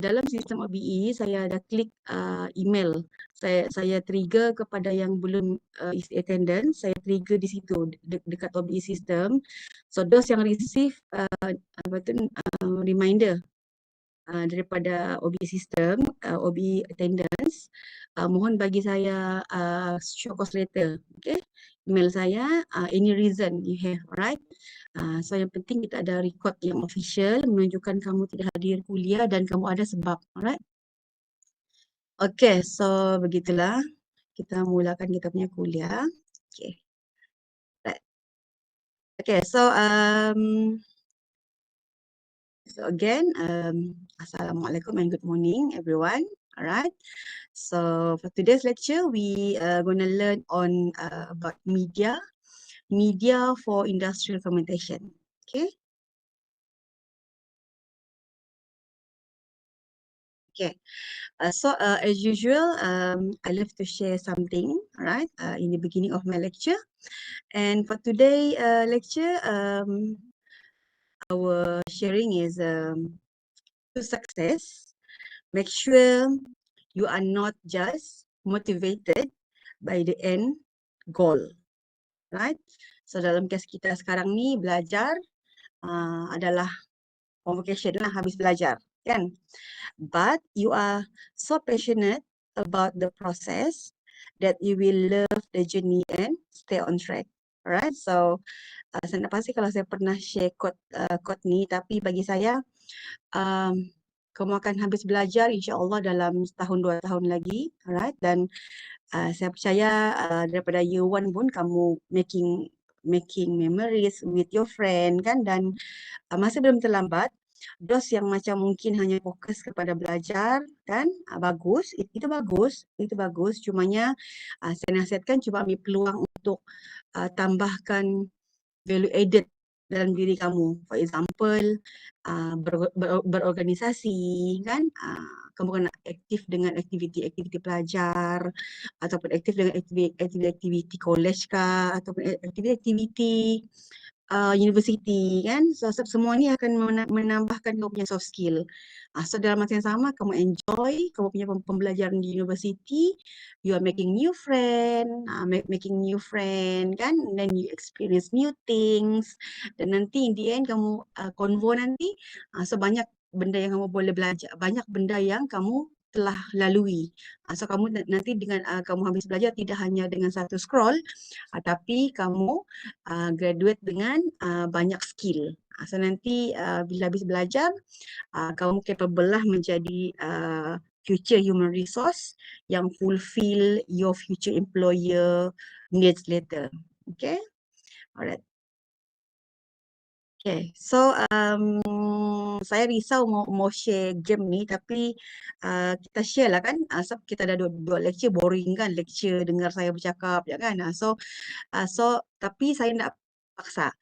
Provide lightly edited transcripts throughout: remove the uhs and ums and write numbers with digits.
dalam sistem OBE saya ada klik email. Saya trigger kepada yang belum isi attendance, saya trigger di situ dekat OBE system. So those yang receive reminder daripada OBE system, OBE attendance, mohon bagi saya show cause letter, okay? Email saya, any reason you have, alright? So yang penting kita ada record yang official menunjukkan kamu tidak hadir kuliah dan kamu ada sebab, alright? Okay, so begitulah kita mulakan kita punya kuliah. Okay, right. Okay, so again, Assalamualaikum and good morning everyone. Alright. So for today's lecture, we are going to learn on about media for industrial fermentation. Okay. Okay. So as usual, I love to share something, right, in the beginning of my lecture. And for today lecture, our sharing is to success. Make sure you are not just motivated by the end goal, right? So dalam kes kita sekarang ni belajar adalah convocation lah, habis belajar, kan? But you are so passionate about the process that you will love the journey and stay on track. Alright, so saya tak pasti kalau saya pernah share quote ni, tapi bagi saya kamu akan habis belajar insya-Allah dalam setahun 2 tahun lagi, alright, dan saya percaya daripada year 1 pun kamu making memories with your friend, kan, dan masih belum terlambat. Those yang macam mungkin hanya fokus kepada belajar, kan, bagus, itu bagus, cumanya saya nasihatkan cuba ambil peluang untuk tambahkan value added dalam diri kamu. For example, berorganisasi, kan, kamu kena aktif dengan aktiviti-aktiviti pelajar, ataupun aktif dengan aktiviti college kah, ataupun aktiviti-aktiviti universiti, kan. So semua ni akan menambahkan kamu punya soft skill. So dalam masa yang sama kamu enjoy kamu punya pembelajaran di universiti, you are making new friend, kan, then you experience new things, dan nanti in the end kamu convo nanti, so banyak benda yang kamu boleh belajar, banyak benda yang kamu telah lalui. So kamu nanti dengan kamu habis belajar tidak hanya dengan satu scroll, tapi kamu graduate dengan banyak skill. So nanti bila habis belajar, kamu capable lah menjadi future human resource yang fulfill your future employer needs later. Okay, alright. Okay, so saya risau mau share game ni, tapi kita share lah, kan. Sebab kita ada dua lecture, boring kan lecture dengar saya bercakap, ya kan. So tapi saya nak paksa.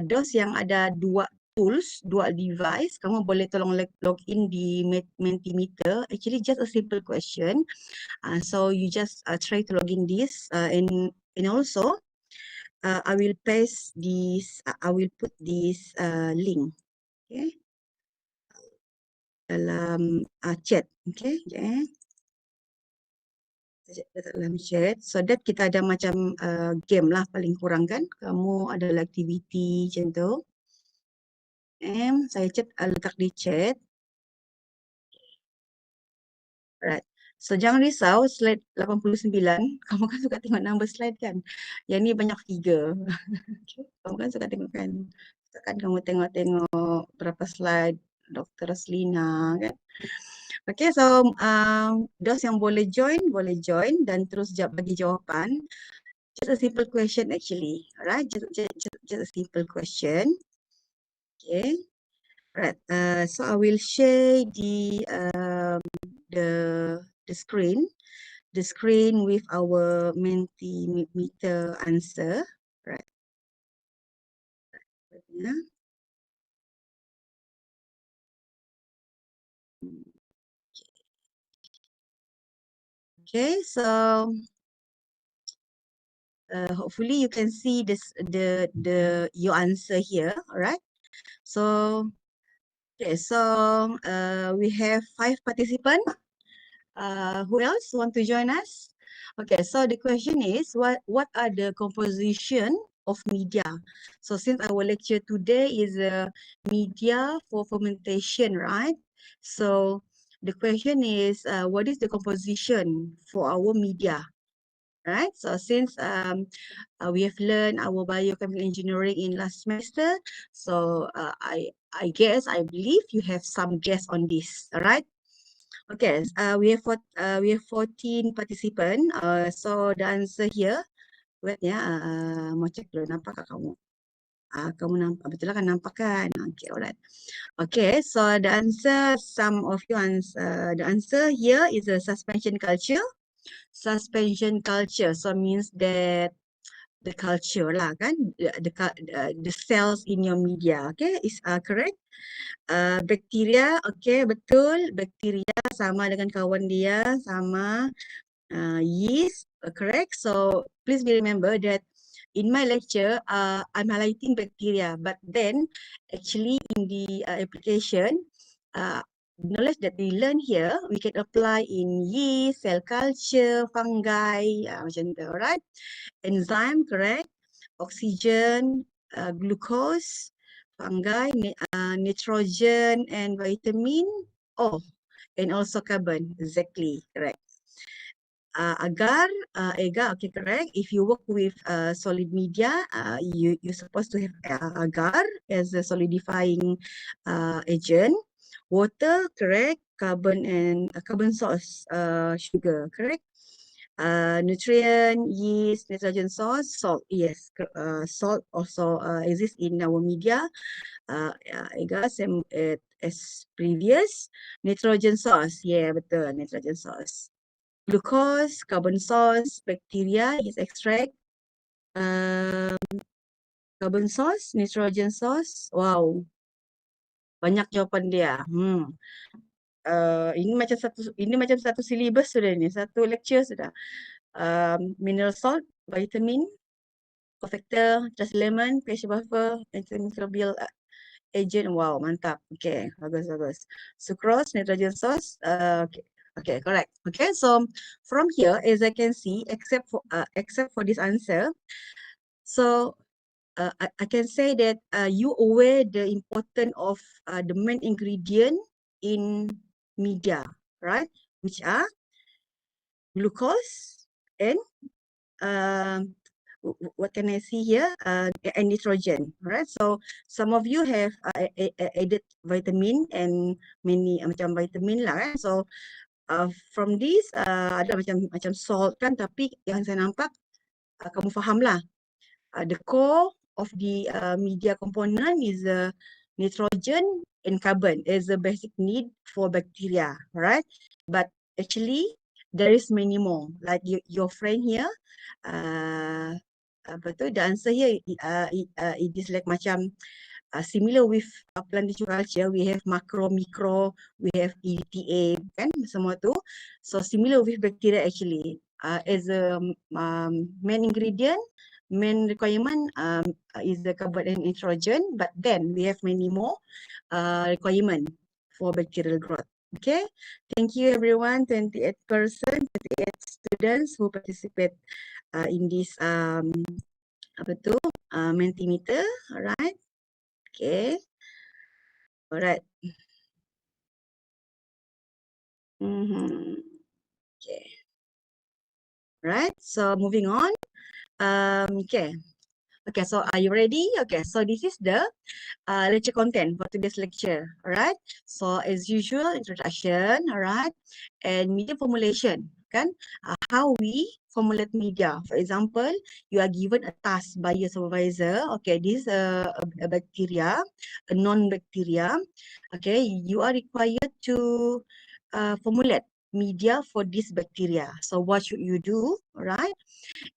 Those yang ada dua tools, dua device, kamu boleh tolong log in di Mentimeter. Actually just a simple question. So you just try to log in this and also I will paste this, I will put this link, okay, dalam chat, okay, dalam chat, so that kita ada macam game lah paling kurang, kan. Kamu ada aktiviti macam tu. Saya letak di chat. Alright. So jangan risau, slide 89, kamu kan suka tengok number slide, kan. Yang ni banyak figure. Kamu kan suka tengok, kan. Kan kamu tengok berapa slide Dr. Raslina, kan. Okay, so those yang boleh join, dan terus bagi jawapan. Just a simple question actually, alright? Just a simple question. Okay, right. So I will share the screen with our Mentimeter answer, right? Yeah. Okay, so hopefully you can see this your answer here, all right? So Okay, so we have 5 participants. Who else want to join us? Okay, so the question is, what are the composition of media? So since our lecture today is media for fermentation, right? So the question is, what is the composition for our media? Right? So since we have learned our biochemical engineering in last semester, so I guess, I believe you have some guess on this. All right. Okay, we have 14 participants. So the answer here, wait ya, mau cek dulu, nampak kah kamu? Kamu nampak, betul lah kan, nampak kan? Okay, alright. Okay, so the answer, some of you answer, the answer here is a suspension culture. Suspension culture, so means that the culture lah kan, the cells in your media, okay, is correct. Bakteria, okay, betul. Bakteria sama dengan kawan dia, sama. Yeast, correct. So please be remember that in my lecture, I'm highlighting bacteria, but then actually in the application, knowledge that we learn here, we can apply in yeast, cell culture, fungi, macam tu, alright. Enzyme, correct. Oxygen, glucose, fungi, nitrogen, and vitamin. Oh, and also carbon, exactly, correct. Agar, okay, correct. If you work with solid media, you're supposed to have agar as a solidifying agent. Water, correct. Carbon and carbon source, sugar, correct. Nutrient, yeast, nitrogen source, salt. Yes, salt also exists in our media. Agar, same as previous. Nitrogen source, yeah, betul, nitrogen source. Glucose, carbon source, bacteria is extract, carbon source, nitrogen source. Wow, banyak jawapan dia. Ini macam satu syllabus sudah ni, satu lecture sudah. Mineral salt, vitamin, cofactor, trace element, pH buffer, antimicrobial agent. Wow, mantap. Okay, bagus bagus. Sucrose, nitrogen source. Okay. Okay, correct. Okay, so from here, as I can see, except for this answer, so I can say that you aware the importance of the main ingredient in media, right? Which are glucose and what can I see here? And nitrogen, right? So some of you have added vitamin and many macam vitamin lah kan. So from this ada macam salt kan, tapi yang saya nampak kamu faham lah. The core of the media component is nitrogen and carbon as a basic need for bacteria, right? But actually there is many more. Like your friend here, apa tu? The answer here it is like macam similar with plant tissue culture. We have macro, micro, we have EDTA, kan? Semua tu. So similar with bacteria actually. As a main ingredient, main requirement is the carbon and nitrogen, but then we have many more requirement for bacterial growth. Okay, thank you everyone. 28 students who participate in this apa tu Mentimeter. Alright, okay, alright. Okay, right. So moving on. Okay. Okay, so are you ready? Okay, so this is the lecture content for today's lecture. All right. So as usual, introduction. All right, and media formulation. Kan? How we formulate media. For example, you are given a task by your supervisor. Okay, this is a bacteria, a non-bacteria. Okay, you are required to formulate media for this bacteria. So what should you do? All right.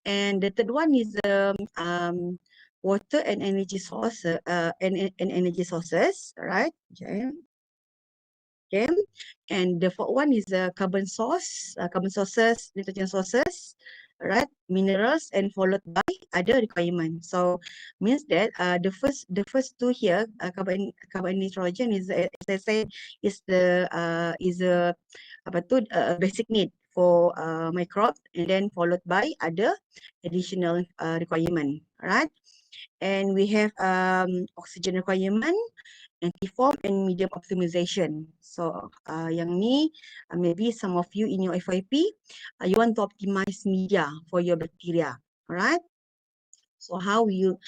And the third one is water and energy source, and energy sources, right? Okay. Okay. And the fourth one is carbon source, carbon sources, nitrogen sources. right? Minerals and followed by other requirements. So means that the first two here, carbon nitrogen is, as I said, is a apa tu basic need for microbe, and then followed by other additional requirement, right? And we have oxygen requirement, antiform and medium optimization. So yang ni maybe some of you in your FYP you want to optimize media for your bacteria, alright? So how you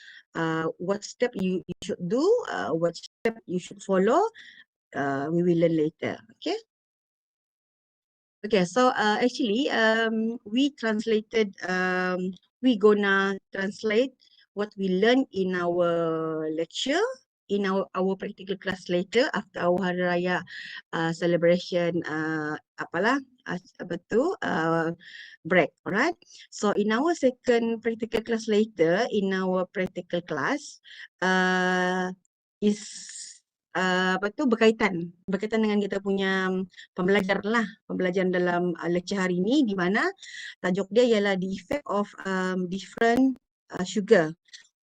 what step you should do, what step you should follow, we will learn later. Okay. Okay, so actually we translated we gonna translate what we learned in our lecture in our practical class later after our Hari Raya celebration apa tu break, alright? So in our second practical class later, in our practical class is apa tu berkaitan dengan kita punya pembelajaran dalam lecture hari ini, di mana tajuk dia ialah the effect of different sugar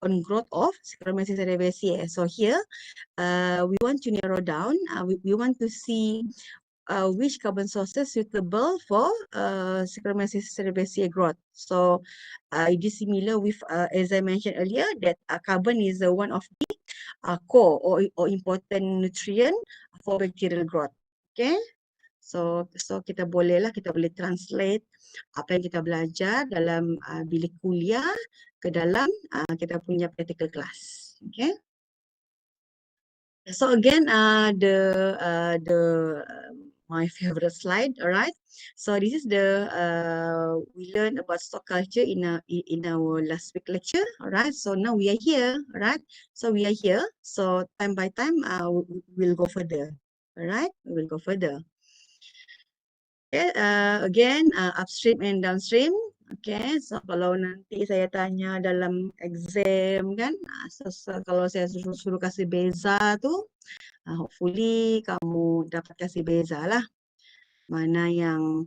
on growth of Saccharomyces cerevisiae. So here we want to narrow down, we want to see which carbon sources suitable for Saccharomyces cerevisiae growth. So it is similar with, as I mentioned earlier, that carbon is one of the core or important nutrient for bacterial growth. Okay. So kita boleh translate apa yang kita belajar dalam bilik kuliah ke dalam kita punya practical class. Okay. So again, my favorite slide. All right. So this is we learned about stock culture in our last week lecture. All right. So now we are here. All right. So we are here. So time by time, we'll go further. All right. We will go further. Okay. Again, upstream and downstream. Okay, so kalau nanti saya tanya dalam exam kan, kalau saya suruh kasih beza tu, hopefully kamu dapat kasih beza lah. Mana yang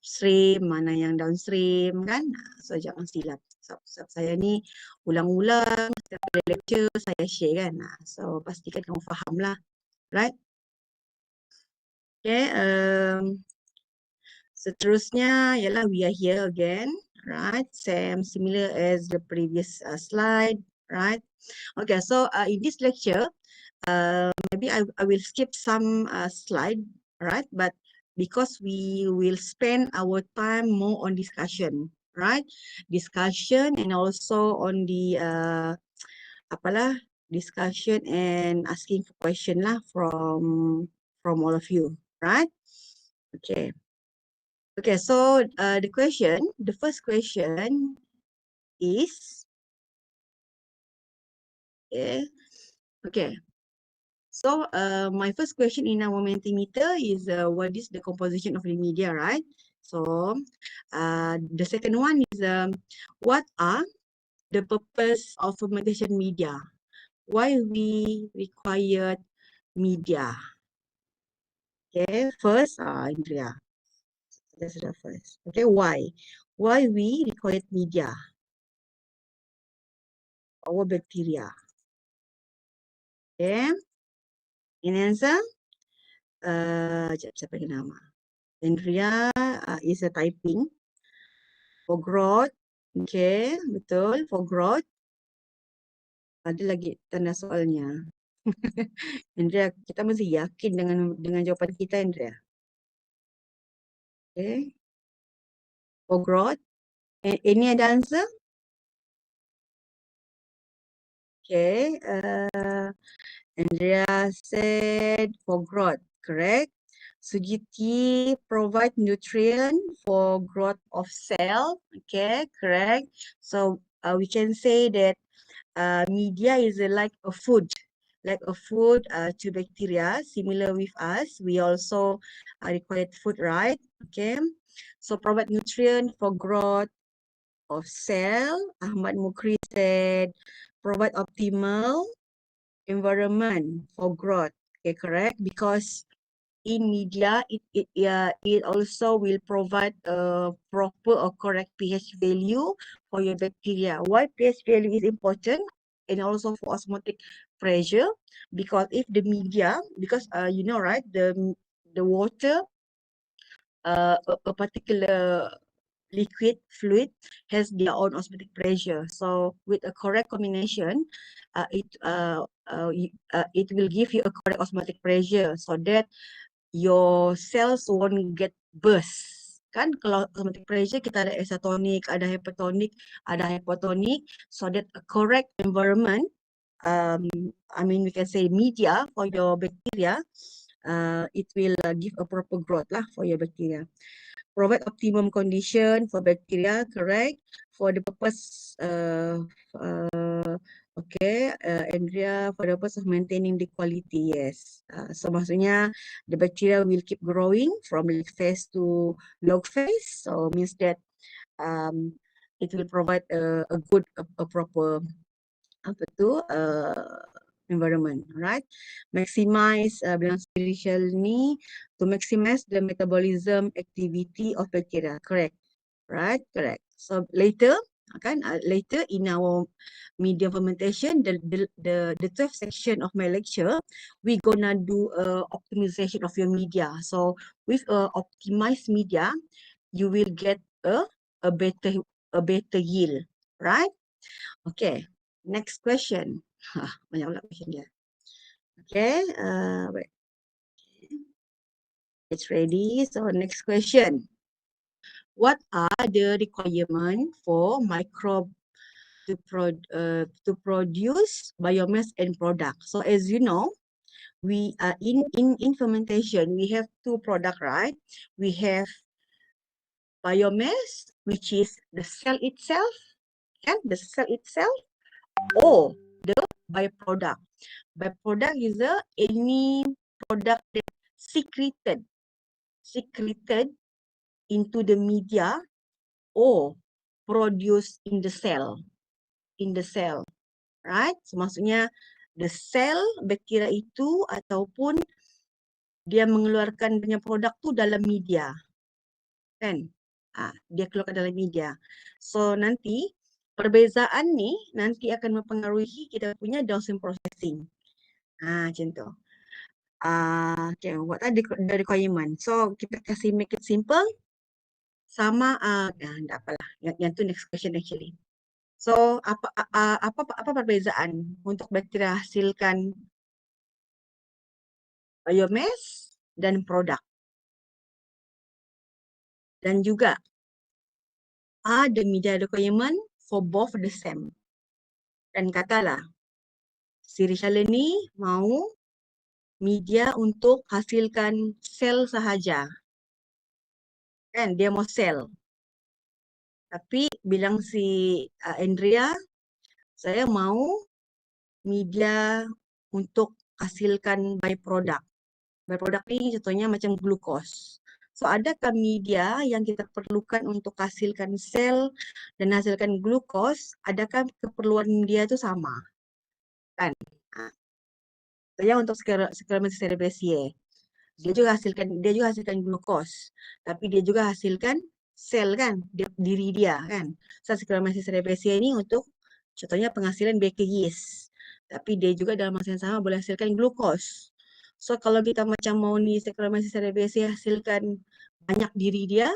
upstream, mana yang downstream kan. So jangan silap. Saya ni ulang-ulang, setiap lecture saya share kan. So pastikan kamu faham lah. Right? Okay. Seterusnya ialah we are here again. Right? Same, similar as the previous slide. Right? Okay, so in this lecture, maybe I will skip some slide, right? But because we will spend our time more on discussion, right? Discussion and also on the discussion and asking for question lah from all of you, right? Okay. Okay, so the first question is, okay. So my first question in our Mentimeter is what is the composition of the media, right? So the second one is what are the purpose of fermentation media? Why we required media? Okay, first, Indria. That's the first. Okay, why? Why we required media? Our bacteria. Okay. In answer, siapa yang nama? Andrea is a typing for growth. Okay, betul. For growth. Ada lagi tanda soalnya. Andrea, kita mesti yakin dengan jawapan kita, Andrea. Okay. For growth. Any ada answer? Okay. Andrea said for growth. Correct. Sujiti provide nutrient for growth of cell. Okay, correct. So we can say that media is like a food to bacteria, similar with us. We also require food, right? Okay. So provide nutrient for growth of cell. Ahmad Mukri said provide optimal environment for growth. Okay, correct? Because in media, it also will provide a proper or correct pH value for your bacteria. Why pH value is important, and also for osmotic pressure, because if the media, because you know, right, the water, a particular liquid fluid has their own osmotic pressure. So with a correct combination, it will give you a correct osmotic pressure, so that your cells won't get burst. Kan kalau osmotic pressure kita ada isotonic, ada hypertonic, ada hypotonic, so that a correct environment, I mean we can say media for your bacteria, it will give a proper growth lah for your bacteria. Provide optimum condition for bacteria, correct, for the purpose okay, Andrea, for the purpose of maintaining the quality, yes. So maksudnya the bacteria will keep growing from late phase to log phase, so means that it will provide a good, a proper apa tu environment, right? Maximize, bilang spiritual ni, to maximize the metabolism activity of bacteria, correct? Right, correct. So later, kan, later in our medium fermentation, the 12th section of my lecture, we gonna do optimization of your media. So with optimized media, you will get a better yield, right? Okay, next question. Banyak pula question dia. Okay, wait. It's ready. So next question. What are the requirements for microbe to produce biomass and product? So as you know, we are in fermentation, we have two products, right? We have biomass, which is the cell itself, and the cell itself, or the byproduct. Byproduct is any product that secreted into the media or produced in the cell, right? So maksudnya the cell bacteria itu ataupun dia mengeluarkan punya produk tu dalam media, kan? Dia keluarkan dalam media. So nanti perbezaan ni nanti akan mempengaruhi kita punya downstream processing. Macam tu. Okay, what are the requirement? So kita kasih make it simple. Sama, tak apalah. Yang tu next question actually. So apa perbezaan untuk bakteria hasilkan biomass dan produk? Dan juga ada media requirement for both the same. Dan katalah si Rishala ni mau media untuk hasilkan sel sahaja. Kan dia mau sel. Tapi bilang si Andrea, saya mau media untuk hasilkan byproduct. Byproduct ni contohnya macam glukos. So adakah media yang kita perlukan untuk hasilkan sel dan hasilkan glukos, adakah keperluan media itu sama? Kan? Saya untuk Saccharomyces cerevisiae, dia juga hasilkan glukos, tapi dia juga hasilkan sel, kan, diri dia, kan. So Saccharomyces cerevisiae ini untuk contohnya penghasilan baker yeast, tapi dia juga dalam masa yang sama boleh hasilkan glukos. So kalau kita macam mau ni Saccharomyces cerevisiae hasilkan banyak diri dia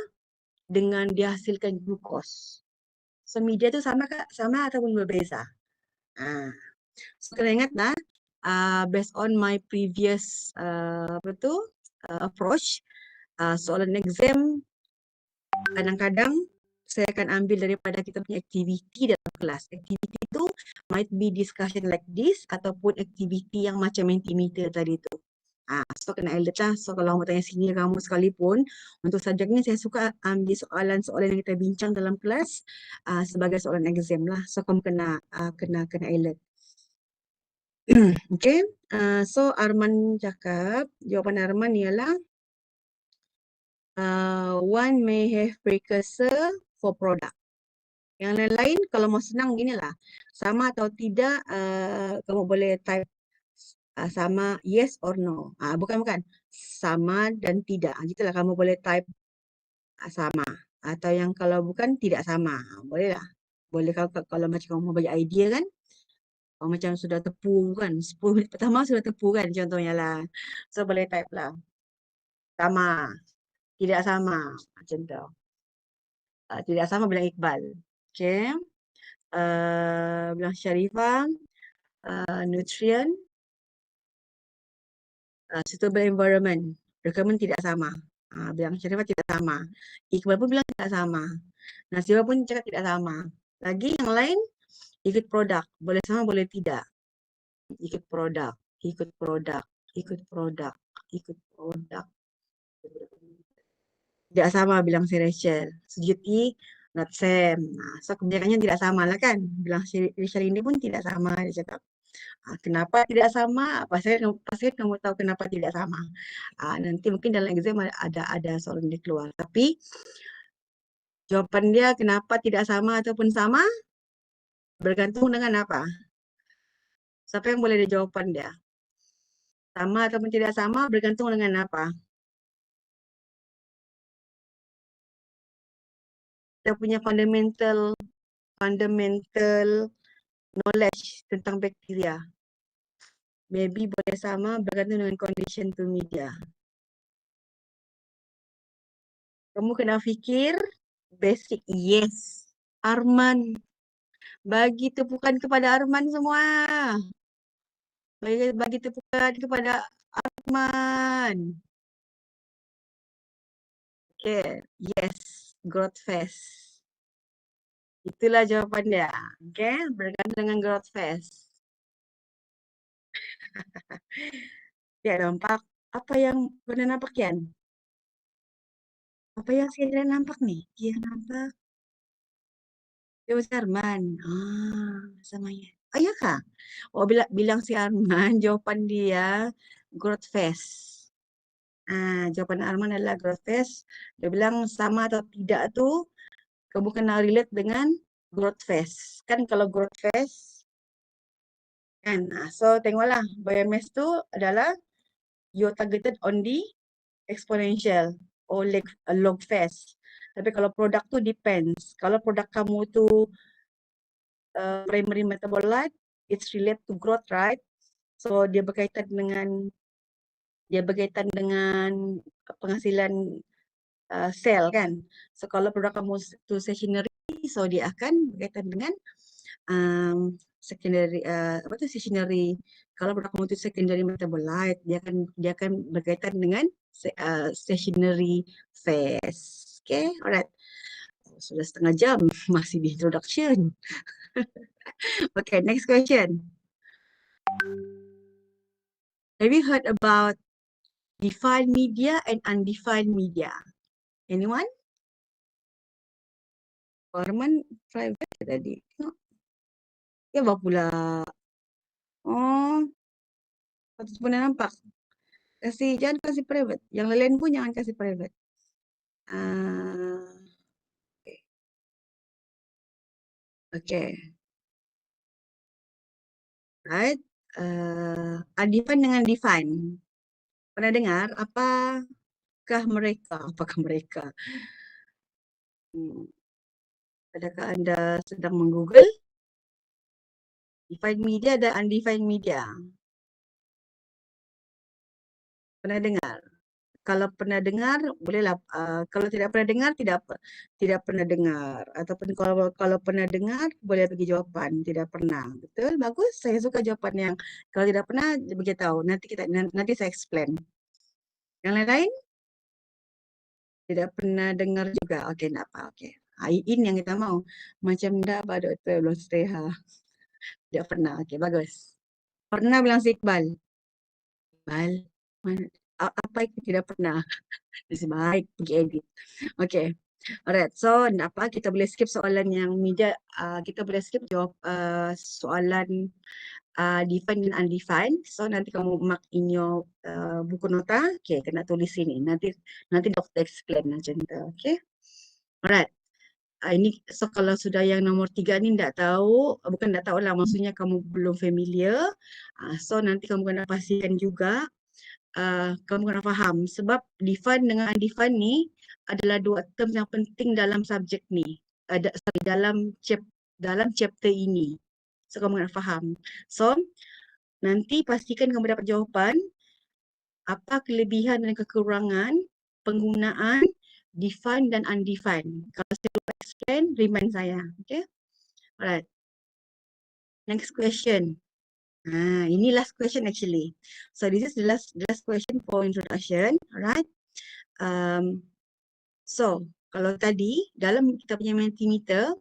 dengan dia hasilkan glukos, so media tu sama ataupun berbeza? So kena ingat lah, based on my previous approach, soalan exam kadang-kadang saya akan ambil daripada kita punya aktiviti dalam kelas. Aktiviti itu might be discussion like this ataupun aktiviti yang macam Mentimeter tadi tu. So kena alert lah. So kalau kamu tanya sini kamu sekalipun, untuk subjek ni saya suka ambil soalan-soalan yang kita bincang dalam kelas sebagai soalan exam lah. So kamu kena alert. Okay, so Arman cakap, jawapan Arman ialah one may have precursor for product. Yang lain-lain kalau mau senang ginilah, sama atau tidak, kamu boleh type sama yes or no. Bukan. sama dan tidak. Gitulah kamu boleh type sama. Atau yang kalau bukan tidak sama. Boleh lah. Boleh kalau macam kamu mau bagi idea kan. Kalau macam sudah tepu kan. 10 minit pertama sudah tepu kan contohnya lah. So boleh type lah. Sama. Tidak sama. Macam tu. Tidak sama bilang Iqbal. Okay. Bilang Sharifah. Nutrient. Suitable environment. Requirement tidak sama. Bilang Sharifah tidak sama. Iqbal pun bilang tidak sama. Nasibah pun cakap tidak sama. Lagi yang lain, ikut produk. Boleh sama, boleh tidak. Ikut produk, ikut produk, ikut produk, ikut produk. Tidak sama bilang si Rachel. Sejuti, not same. So kebanyakannya tidak sama lah kan. Bilang si Rachel ini pun tidak sama. Dia cakap, kenapa tidak sama? Pasti kamu tahu kenapa tidak sama. Nanti mungkin dalam exam ada soalan yang keluar. Tapi jawapan dia kenapa tidak sama ataupun sama bergantung dengan apa? Siapa yang boleh ada jawapan dia? Sama ataupun tidak sama bergantung dengan apa? Kita punya fundamental knowledge tentang bakteria. Maybe boleh sama bergantung dengan condition to media. Kamu kena fikir basic. Yes. Arman. Bagi tepukan kepada Arman semua. Bagi tepukan kepada Arman. Okay. Yes. Growth phase. Itulah jawapan dia. Okay. Bergantung dengan growth phase. Ya nampak. Apa yang pernah nampak Kian? Apa yang saya tidak nampak nih? Kian nampak. Dewa si Arman. Samanya. Oh iya kah? Oh bilang si Arman, jawapan dia growth phase. Jawapan Arman adalah growth phase. Dia bilang sama atau tidak tuh kamu kena relate dengan growth phase. Kan kalau growth phase kan. So tengoklah biomass tu adalah you're targeted on the exponential or log phase. Tapi kalau produk tu depends. Kalau produk kamu tu primary metabolite, it's related to growth, right? So dia berkaitan dengan penghasilan sel kan. So kalau produk kamu tu stationary, so dia akan berkaitan dengan secondary stationary. Kalau produk kamu tu secondary metabolite, dia akan berkaitan dengan stationary phase. Okay, alright. Sudah setengah jam masih di introduction. Okay, next question. Have you heard about defined media and undefined media? Anyone? Arman private tadi. Ya apa pula? Oh, patut pun nampak. Jangan kasih private. Yang lain pun jangan kasih private. Okay. Right. Undefined dengan define. Pernah dengar apakah mereka? Adakah anda sedang menggoogle? Defined media dan undefined media. Pernah dengar? Kalau pernah dengar, bolehlah. Kalau tidak pernah dengar, tidak pernah dengar. Ataupun kalau pernah dengar, boleh bagi jawapan. Tidak pernah. Betul? Bagus. Saya suka jawapan yang kalau tidak pernah, beritahu. Nanti saya explain. Yang lain-lain? Tidak pernah dengar juga. Okey, tak apa. Okey. Ini yang kita mau. Macam dah pada doktor belum sereha. Tidak pernah. Okey, bagus. Pernah bilang si Iqbal. Iqbal, apa yang tidak pernah? Baik, pergi edit. Okay. Alright, so kita boleh skip soalan yang media. Kita boleh skip jawab soalan defined dan undefined. So nanti kamu mark in your buku nota. Okay, kena tulis sini. Nanti doktor explain macam tu. Okay. Alright. Ini so kalau sudah yang nombor 3 ni tak tahu, bukan tak tahu lah, maksudnya kamu belum familiar. So nanti kamu kena pastikan juga kamu kena faham. Sebab defined dengan undefined ni adalah dua term yang penting dalam subjek ni. Dalam chapter ini. So, kamu kena faham. So, nanti pastikan kamu dapat jawapan apa kelebihan dan kekurangan penggunaan defined dan undefined. Kalau saya lupa explain, remind saya. Okay? Alright. Next question. Ini last question actually. So this is the last question for introduction. Alright. So kalau tadi dalam kita punya Mentimeter,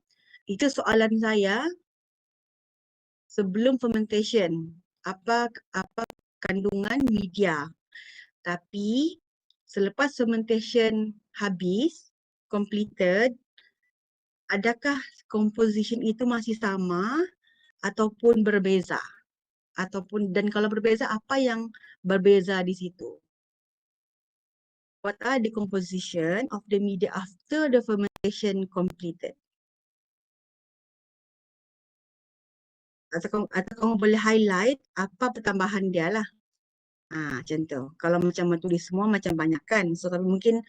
itu soalan saya sebelum fermentation. Apa kandungan media? Tapi selepas fermentation habis, completed, adakah composition itu masih sama ataupun berbeza? Dan kalau berbeza, apa yang berbeza di situ? What are the composition of the media after the fermentation completed? Atau kamu boleh highlight apa pertambahan dia lah. Macam tu. Kalau macam tulis semua macam banyak kan. So tapi mungkin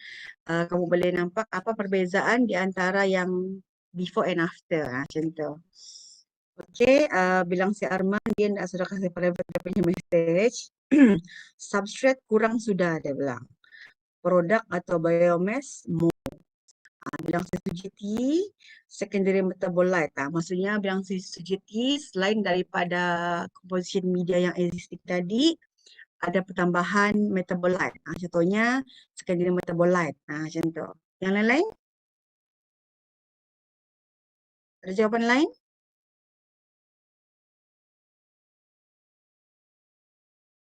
kamu boleh nampak apa perbezaan di antara yang before and after. Macam tu. Okay, bilang si Arman dia nak sudah kasih private dia punya message. Substrate kurang sudah dia bilang. Produk atau biomass more. Bilang si Sujiti, secondary metabolite. Maksudnya bilang si Sujiti selain daripada composition media yang existing tadi, ada pertambahan metabolite. Contohnya secondary metabolite. Macam tu. Yang lain-lain? Ada jawapan lain?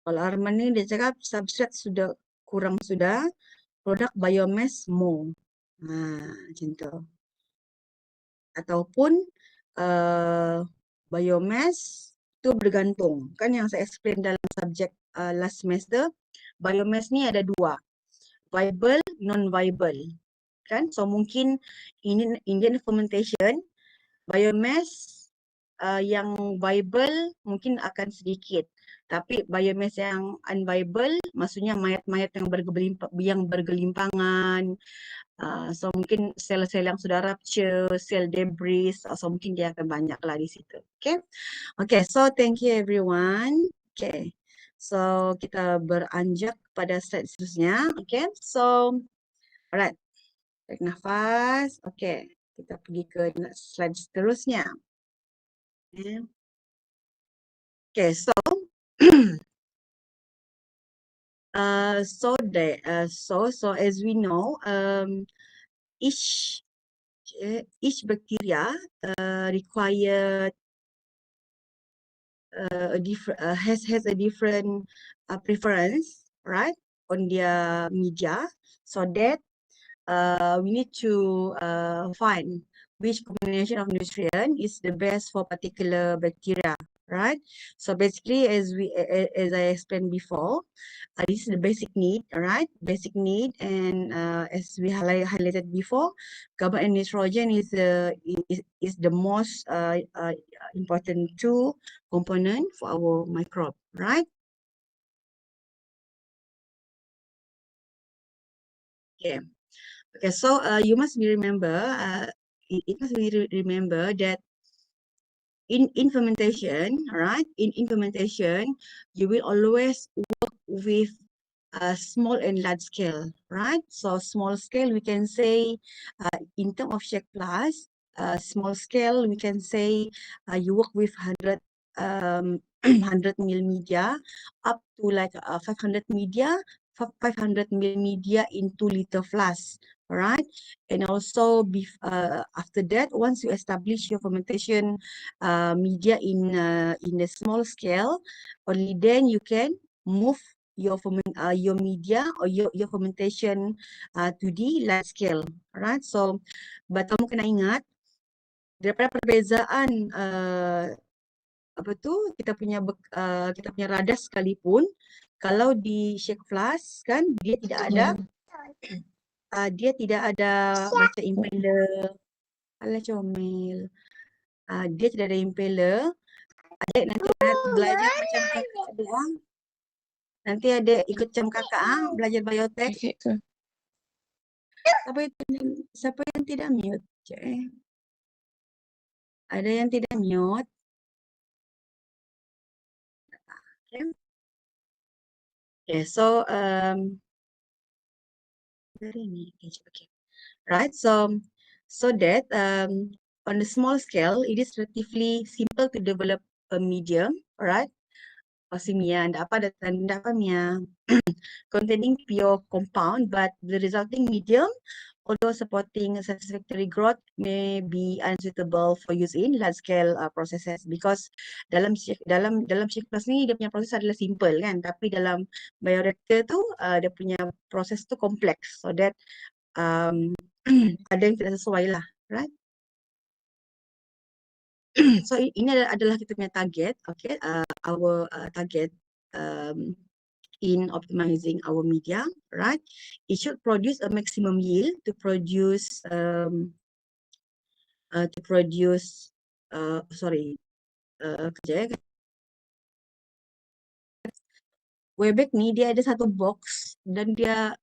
Kalau Arman ni dia cakap substrate sudah kurang sudah, produk biomass more. Macam tu. Ataupun biomass tu bergantung. Kan yang saya explain dalam subjek last semester, biomass ni ada dua. Viable, non-viable. Kan? So mungkin Indian fermentation, biomass yang viable mungkin akan sedikit. Tapi biomass yang unviable, maksudnya mayat-mayat yang bergelimpangan, so mungkin sel-sel yang sudah rupture, sel debris, so mungkin dia akan banyak lah di situ. Okay, so thank you everyone. Okay, so kita beranjak pada slide seterusnya. Okay, so alright, tarik nafas. Okay, kita pergi ke slide seterusnya. Okay, so so as we know, each bacteria require has a different preference, right, on their media, so that we need to find which combination of nutrient is the best for particular bacteria, right? So basically, as I explained before, this is the basic need, right? Basic need, and as we highlighted before, carbon and nitrogen is the most important two component for our microbe, right? Okay. Okay, so you must remember, it must be remember that in fermentation, right? In fermentation, you will always work with small and large scale, right? So small scale, we can say, in terms of Shake Plus, small scale, we can say you work with 100 ml media up to like 500 ml media in 2 liter flask, right? And also after that, once you establish your fermentation media in the small scale, only then you can move your media or your fermentation to the large scale, right? So, but kamu kena ingat daripada perbezaan apa tu kita punya radas sekalipun, kalau di shake flask kan dia tidak ada macam impeller, alah comel, dia tidak ada impeller. Adik nanti nak belajar macam kakak doang. Nanti ada ikut jam kakak belajar biotek. Okay ke? Siapa yang tidak mute? Ada yang tidak mute? Okay. Okay, so okay. Right, so that on a small scale, it is relatively simple to develop a medium, right? Oxymia and apa mia containing pure compound, but the resulting medium, although supporting satisfactory growth, may be unsuitable for use in large scale processes because dalam siklus ni dia punya proses adalah simple kan, tapi dalam bioreactor tu dia punya proses tu kompleks, so that ada yang tidak sesuai lah, right? So ini adalah kita punya target, okay? Our target in optimizing our media, right? It should produce a maximum yield to produce Webex ni dia ada satu box dan dia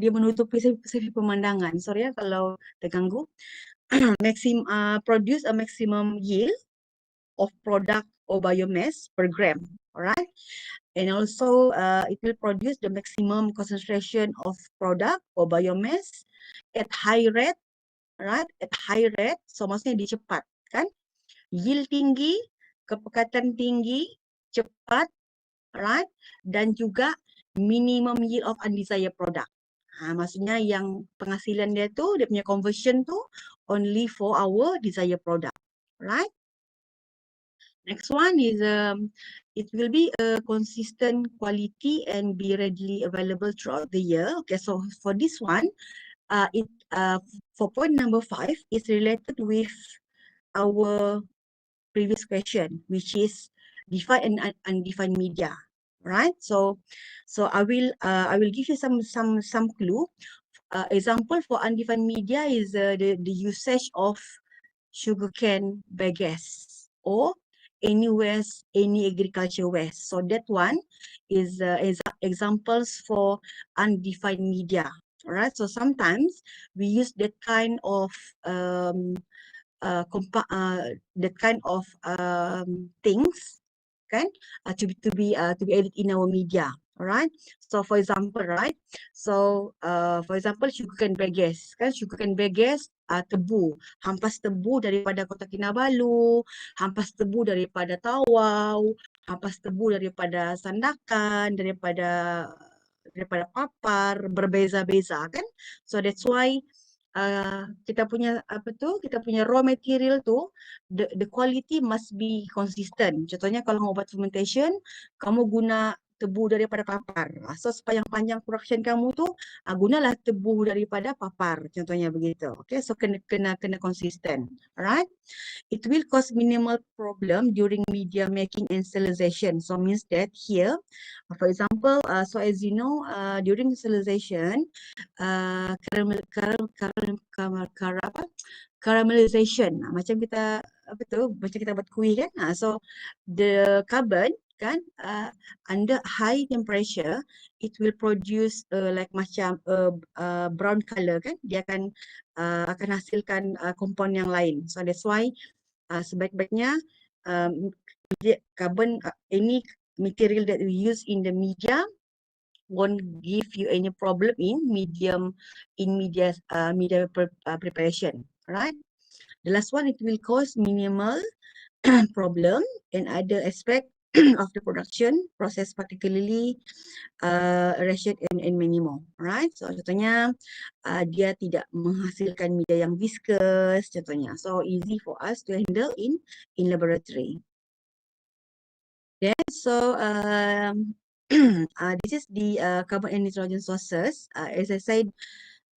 menutupi segi pemandangan. Sorry ya kalau terganggu. Produce a maximum yield of product or biomass per gram, alright? And also it will produce the maximum concentration of product or biomass at high rate, right? At high rate, so maksudnya dia cepat, kan? Yield tinggi, kepekatan tinggi, cepat, right? Dan juga minimum yield of undesired product. Maksudnya yang penghasilan dia tu, dia punya conversion tu only for our desired product, right? Next one is it will be a consistent quality and be readily available throughout the year. Okay, so for this one, for point number 5 is related with our previous question, which is defined and undefined media, right? So I will give you some clue. Example for undefined media is the usage of sugarcane bagasse or any waste, any agriculture waste. So that one is examples for undefined media. All right. So sometimes we use that kind of things, kan, to be added in our media. Alright, so for example, right, so for example, sugarcane bagasse, kan, sugarcane bagasse, tebu, hampas tebu daripada Kota Kinabalu, hampas tebu daripada Tawau, hampas tebu daripada Sandakan, daripada Papar, berbeza-beza, kan, so that's why kita punya raw material tu, the quality must be consistent. Contohnya kalau mau buat fermentation, kamu guna tebu daripada Papar. So sepanjang production kamu tu, gunalah tebu daripada Papar. Contohnya begitu. Okay, so kena consistent. Alright. It will cause minimal problem during media making and sterilization. So means that here, for example, so as you know, during sterilization, caramelization, macam kita buat kuih kan. So the carbon kan, under high temperature it will produce like macam brown color kan, dia akan hasilkan compound yang lain. So that's why sebaik-baiknya carbon, any material that we use in the media won't give you any problem in media preparation, right? The last one, it will cause minimal problem in other aspect of the production process, particularly ration and many more, right? So contohnya dia tidak menghasilkan media yang viscous, contohnya, so easy for us to handle in laboratory. Then so this is the carbon and nitrogen sources. As I said,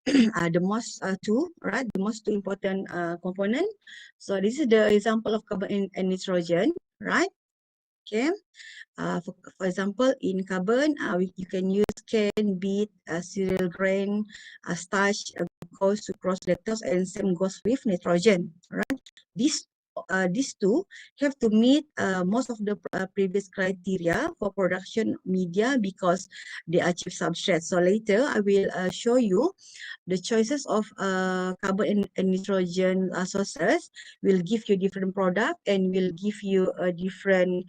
the most two, right? The most two important component. So this is the example of carbon and nitrogen, right? Okay. For example, in carbon, you can use cane, beet, cereal grain, starch, glucose, sucrose, lactose, and same goes with nitrogen, right? These these two have to meet most of the previous criteria for production media because they achieve substrate. So later I will show you the choices of carbon and nitrogen sources will give you different product and will give you a different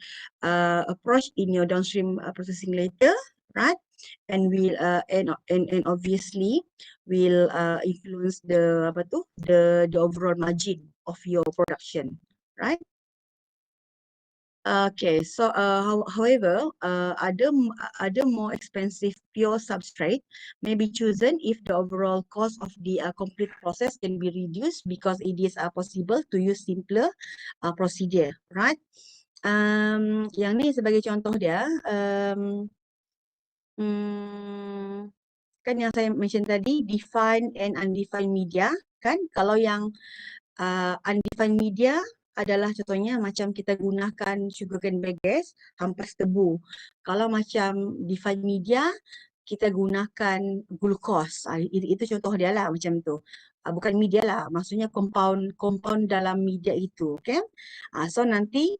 approach in your downstream processing later, right? And will and obviously will influence the apa tu the overall margin of your production, right? Okay, so however, other more expensive pure substrate may be chosen if the overall cost of the complete process can be reduced because it is possible to use simpler procedure, right? Yang ni sebagai contoh dia, kan yang saya mention tadi, defined and undefined media, kan? Kalau yang undefined media adalah contohnya macam kita gunakan sugarcane bagasse, hampas tebu. Kalau macam defined media, kita gunakan glucose. Itu contoh dia lah macam tu. Bukan media lah, maksudnya compound dalam media itu. Okay? So nanti,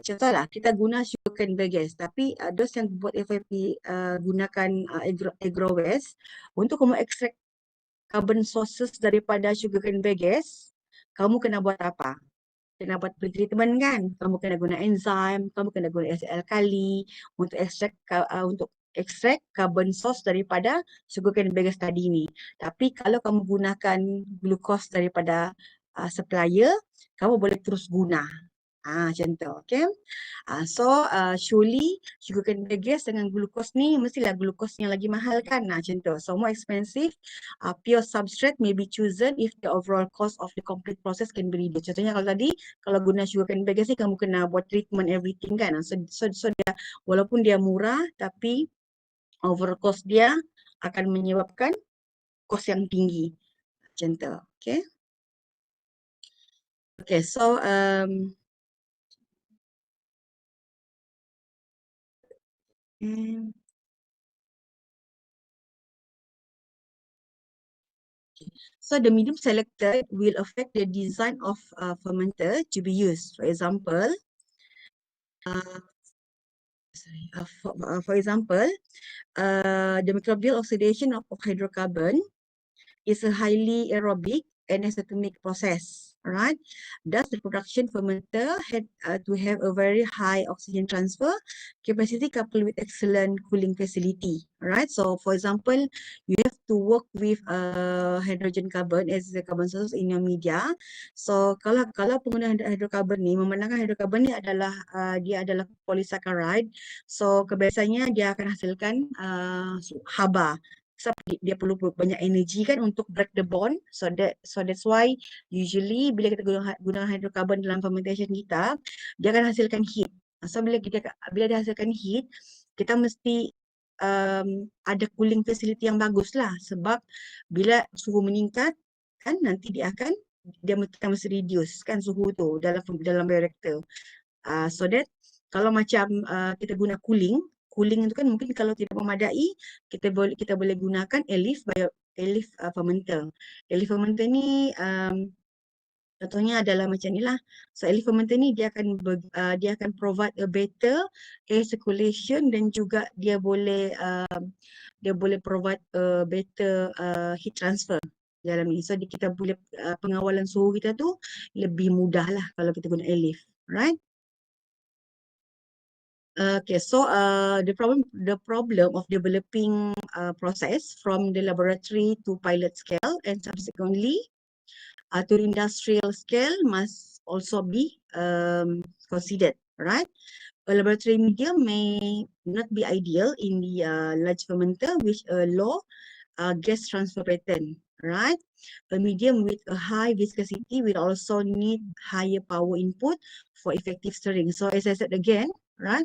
contohlah kita guna sugarcane bagasse, tapi those yang buat FYP gunakan agro waste, untuk kamu extract carbon sources daripada sugarcane bagasse, kamu kena buat apa? Kena buat pretreatment kan? Kamu kena guna enzim, kamu kena guna asid alkali untuk extract carbon source daripada sugarcane bagasse tadi ni. Tapi kalau kamu gunakan glucose daripada supplier, kamu boleh terus guna. Macam tu, okay? So, surely sugarcane bagasse dengan glucose ni mestilah glucose yang lagi mahal kan? Macam tu. So, more expensive, pure substrate may be chosen if the overall cost of the complete process can be reduced. Contohnya kalau tadi, kalau guna sugarcane bagasse ni kamu kena buat treatment everything kan? So dia, walaupun dia murah, tapi overall cost dia akan menyebabkan cost yang tinggi. Macam tu, okay? Okay, so, so the medium selected will affect the design of fermenter to be used. For example, the microbial oxidation of hydrocarbon is a highly aerobic and exothermic process, right? Thus, the production fermenter had to have a very high oxygen transfer capacity coupled with excellent cooling facility, right? So, for example, you have to work with hydrogen carbon as the carbon source in your media. So, kalau penggunaan hydrocarbon ni, memandangkan hydrocarbon ni adalah dia adalah polysaccharide. So, kebiasaannya dia akan hasilkan haba. Sebab dia perlu banyak energi kan untuk break the bond. So that's why usually bila kita guna hydrocarbon dalam fermentation kita, dia akan hasilkan heat. So bila dia hasilkan heat, kita mesti ada cooling facility yang bagus lah. Sebab bila suhu meningkat, kan nanti kita mesti reduce kan suhu tu dalam bioreactor. So that kalau macam kita guna cooling itu kan mungkin kalau tidak memadai, kita boleh gunakan Elif fermenter. Elif fermenter ni contohnya adalah macam ni lah. So Elif fermenter ni dia akan provide a better air circulation dan juga dia boleh provide a better heat transfer dalam ni. So kita boleh pengawalan suhu kita tu lebih mudah lah kalau kita guna Elif, right? Okay, so the problem of developing process from the laboratory to pilot scale and subsequently to industrial scale must also be considered, right? A laboratory medium may not be ideal in the large fermenter with a low gas transfer pattern, right? A medium with a high viscosity will also need higher power input for effective stirring. So as I said again, right?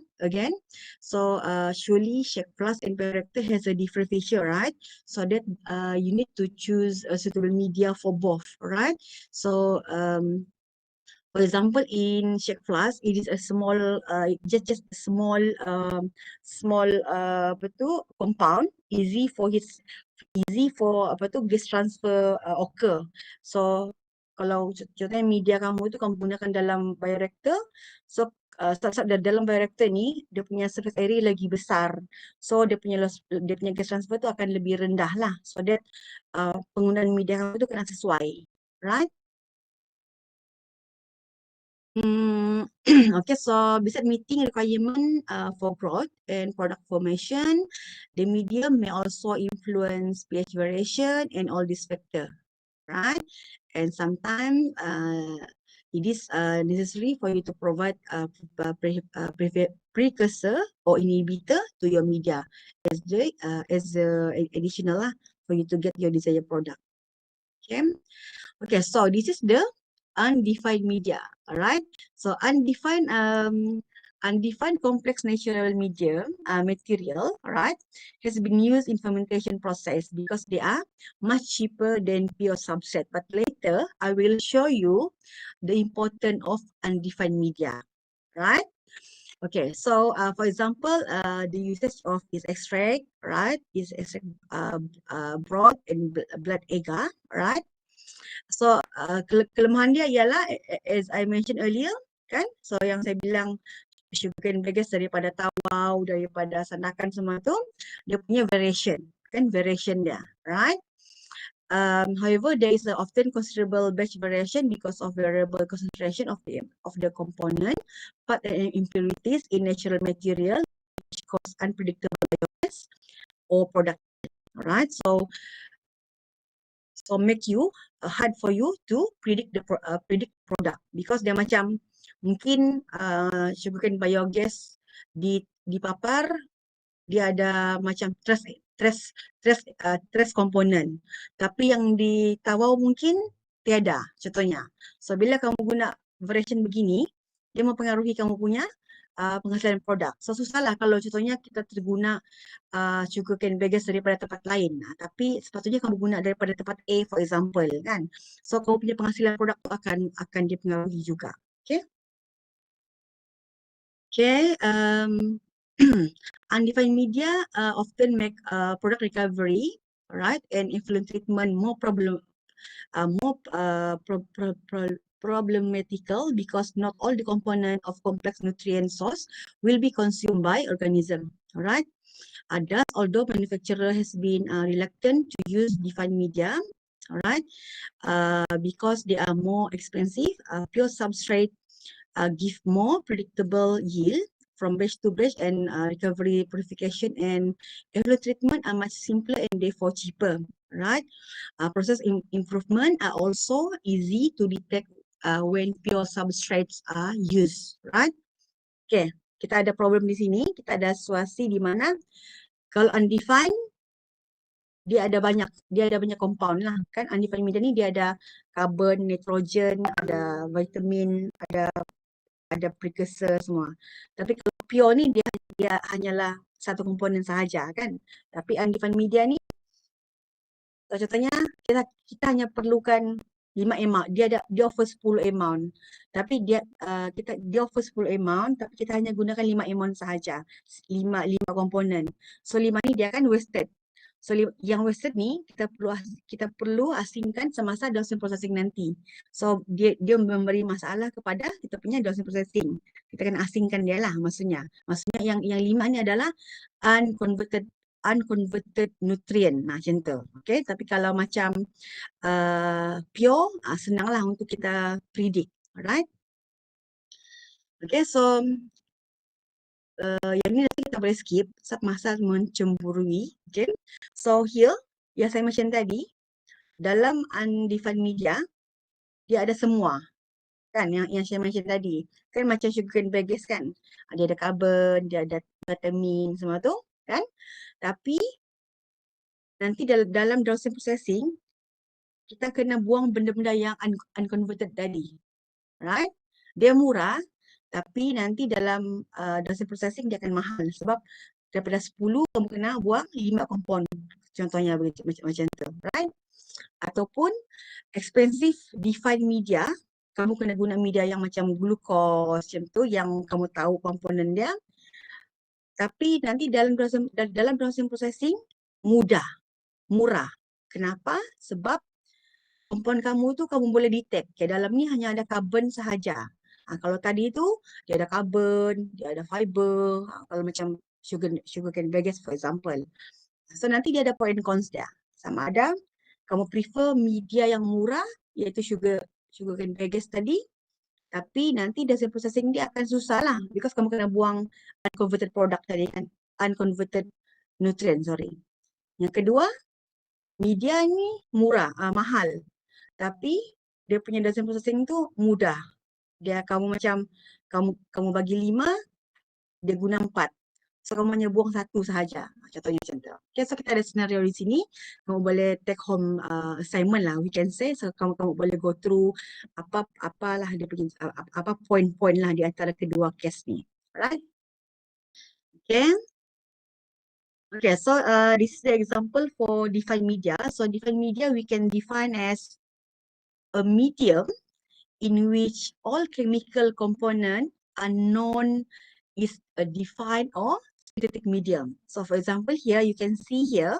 So surely shake flask and bioreactor has a different feature, right? So that you need to choose a suitable media for both, right? So for example, in shake flask, it is a small, just a small compound, easy for gas transfer occur. So kalau contohnya media kamu itu kamu gunakan dalam bioreactor, so dalam bioreactor ni dia punya surface area lagi besar, so dia punya gas transfer tu akan lebih rendah lah, so that penggunaan media kamu tu kena sesuai, right? Okay, so beside meeting requirement for growth and product formation, the medium may also influence pH variation and all these factors, right? And sometimes it is necessary for you to provide precursor or inhibitor to your media as the additional lah for you to get your desired product. Okay, so this is the undefined media. All right. So undefined complex natural media material, all right, has been used in fermentation process because they are much cheaper than pure substrate. But later I will show you the importance of undefined media, right? Okay, so for example, the usage of is extract, right? Is extract broth and blood agar, right? So kelemahan dia ialah as I mentioned earlier, kan? So yang saya bilang sugarcane bagasse daripada tawau, daripada sandakan semua tu, dia punya variation, kan? Variation dia, right? However, there is often considerable batch variation because of variable concentration of the component, but impurities in natural material which cause unpredictable biogas or product, right? So make you hard for you to predict predict product because dia macam mungkin sugarcane biogas dipapar dia ada macam trace komponen, tapi yang di tawau mungkin tiada contohnya. So bila kamu guna variation begini, dia mempengaruhi kamu punya penghasilan produk. So susahlah kalau contohnya kita terguna sugarcane bagasse daripada tempat lain. Tapi sepatutnya kamu guna daripada tempat A for example, kan. So kamu punya penghasilan produk tu akan dipengaruhi juga. Okay. Okay. Undefined media often make product recovery, right, and effluent treatment more problematical because not all the component of complex nutrient source will be consumed by organism, right? Thus, although manufacturer has been reluctant to use defined media, all right, because they are more expensive, pure substrate give more predictable yield from batch to batch, and recovery, purification, and effluent treatment are much simpler and therefore cheaper, right? Process improvement are also easy to detect when pure substrates are used, right? Okay, kita ada problem di sini, kita ada situasi di mana kalau undefined dia ada banyak compound lah, kan? Undefined media ni dia ada carbon, nitrogen, ada vitamin, ada precursor semua. Tapi kalau pure ni dia hanyalah satu komponen sahaja, kan? Tapi undefined media ni contohnya kita hanya perlukan 5 amount. Dia offer 10 amount. Tapi dia offer 10 amount tapi kita hanya gunakan 5 amount sahaja. 5 komponen. So 5 ni dia akan wasted. So yang wasted ni kita perlu asingkan semasa downstream processing nanti. So dia memberi masalah kepada kita punya downstream processing. Kita kena asingkan dia lah maksudnya. Maksudnya yang 5 ni adalah unconverted nutrient. Nah, macam tu. Okay, tapi kalau macam pure, senanglah untuk kita predict. Alright. Okay, so yang ni nanti kita boleh skip masa mencemburui. Okay, so here yang saya mention tadi, dalam undefined media dia ada semua, kan, yang saya mention tadi, kan macam sugarcane bagasse kan, dia ada carbon, dia ada vitamin semua tu, kan. Tapi nanti dalam downstream processing kita kena buang benda-benda yang unconverted tadi, right? Dia murah, tapi nanti dalam downstream processing dia akan mahal sebab daripada 10 kamu kena buang 5 komponen. Contohnya macam tu, right? Ataupun expensive defined media, kamu kena guna media yang macam glucose macam tu yang kamu tahu komponen dia. Tapi nanti dalam downstream processing murah. Kenapa? Sebab Compound kamu tu kamu boleh detect. Okay, dalam ni hanya ada carbon sahaja. Kalau tadi tu dia ada carbon, dia ada fiber. Kalau macam sugar cane bagasse for example. So nanti dia ada pro and cons dia. Sama ada kamu prefer media yang murah iaitu sugar cane bagasse tadi, tapi nanti dosen processing dia akan susah lah because kamu kena buang unconverted product tadi kan, unconverted nutrient, sorry. Yang kedua, media ni murah, mahal. Tapi dia punya dosen processing tu mudah. Dia kamu macam kamu bagi 5, dia guna 4. So kamu hanya buang satu sahaja. Contohnya macam tu. Okay, so kita ada senario di sini. Kamu boleh take home assignment lah, we can say. So kamu boleh go through apalah dia punya apa point-point lah di antara kedua case ni. Alright? Okay. Okay, so this is the example for defined media. So defined media we can define as a medium in which all chemical components are known is a defined or synthetic medium. So for example, here you can see here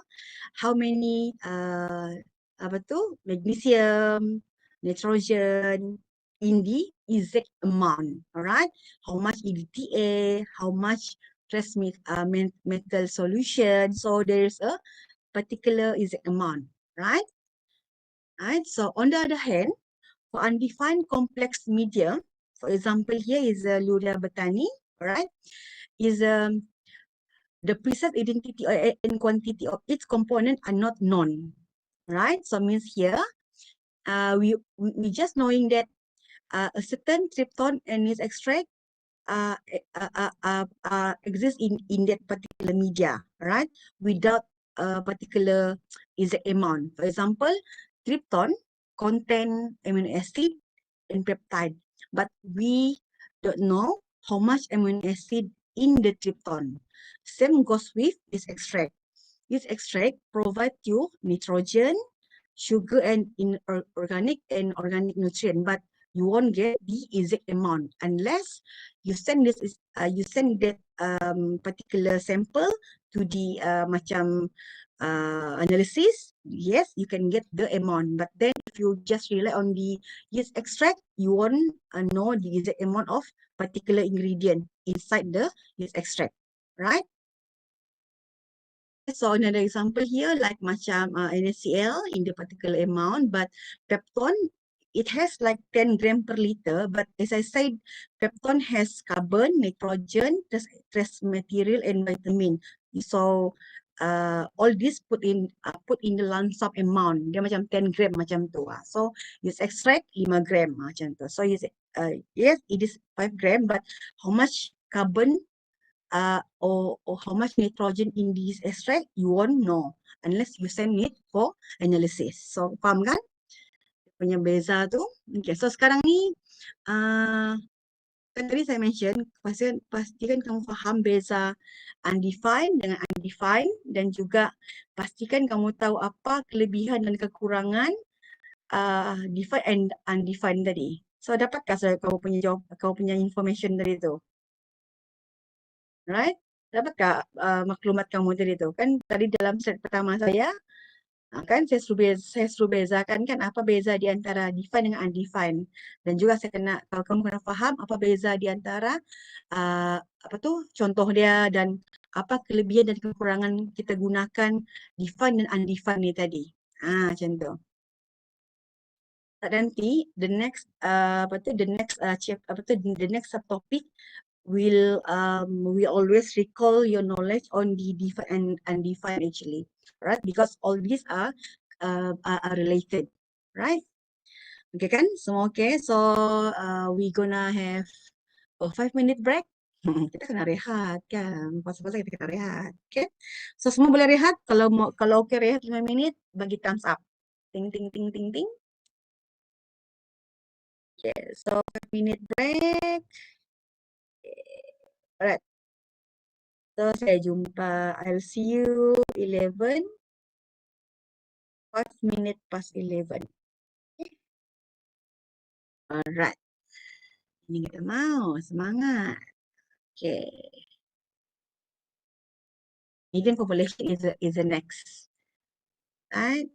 how many apa tu magnesium, nitrogen in the exact amount. Alright, how much EDTA, how much trace metal solution. So there's a particular exact amount, right? Right. So on the other hand, for undefined complex media, for example, here is Luria Betani, right? Is the precise identity and quantity of its component are not known, right? So means here, we just knowing that a certain tryptophan and its extract exist in that particular media, right? Without a particular exact amount. For example, tryptophan contain amino acid and peptide, but we don't know how much amino acid in the tryptophan. Same goes with this extract. This extract provides you nitrogen, sugar, and organic and organic nutrient, but you won't get the exact amount unless you send that particular sample to the macam analysis. Yes, you can get the amount, but then if you just rely on the yeast extract, you won't know the exact amount of particular ingredient inside the yeast extract, right? So another example here, like macam NaCl in the particular amount, but Pepton, it has like 10 gram per liter, but as I said, Pepton has carbon, nitrogen, trace material, and vitamin. So all this put in the lump sum amount. Dia macam 10 gram macam tu. So use extract 5 gram macam tu. So yes, it is 5 gram, but how much carbon or how much nitrogen in this extract, you won't know unless you send it for analysis. So, faham kan? Punya beza tu. Okay, so sekarang ni, kan tadi saya mention, pastikan kamu faham beza undefined dengan undefined dan juga pastikan kamu tahu apa kelebihan dan kekurangan defined and undefined tadi. So, dapatkah kamu punya information dari tu? Right? Dapatkah maklumat kamu tadi tu? Kan tadi dalam slide pertama saya, kan saya suruh bezakan kan apa beza di antara defined dengan undefined. Dan juga kalau kamu kena faham apa beza di antara apa tu contoh dia dan apa kelebihan dan kekurangan kita gunakan defined dan undefined ni tadi. Macam tu. Nanti the next the next subtopic will we always recall your knowledge on the defined and undefined actually, right? Because all these are related, right? Okay kan? Semua okay. So we gonna have a 5-minute break. Kita kena rehat kan. Pas-pasal kita kena rehat. Okay. So semua boleh rehat. Kalau okay rehat 5 minit, bagi thumbs up. Ting ting ting ting ting. Okay. So 5-minute break. Alright. So, saya jumpa. I'll see you 11. 5 minutes past 11. Okay. Alright. Ini kita mau. Semangat. Okay. Medium population is the next. Right?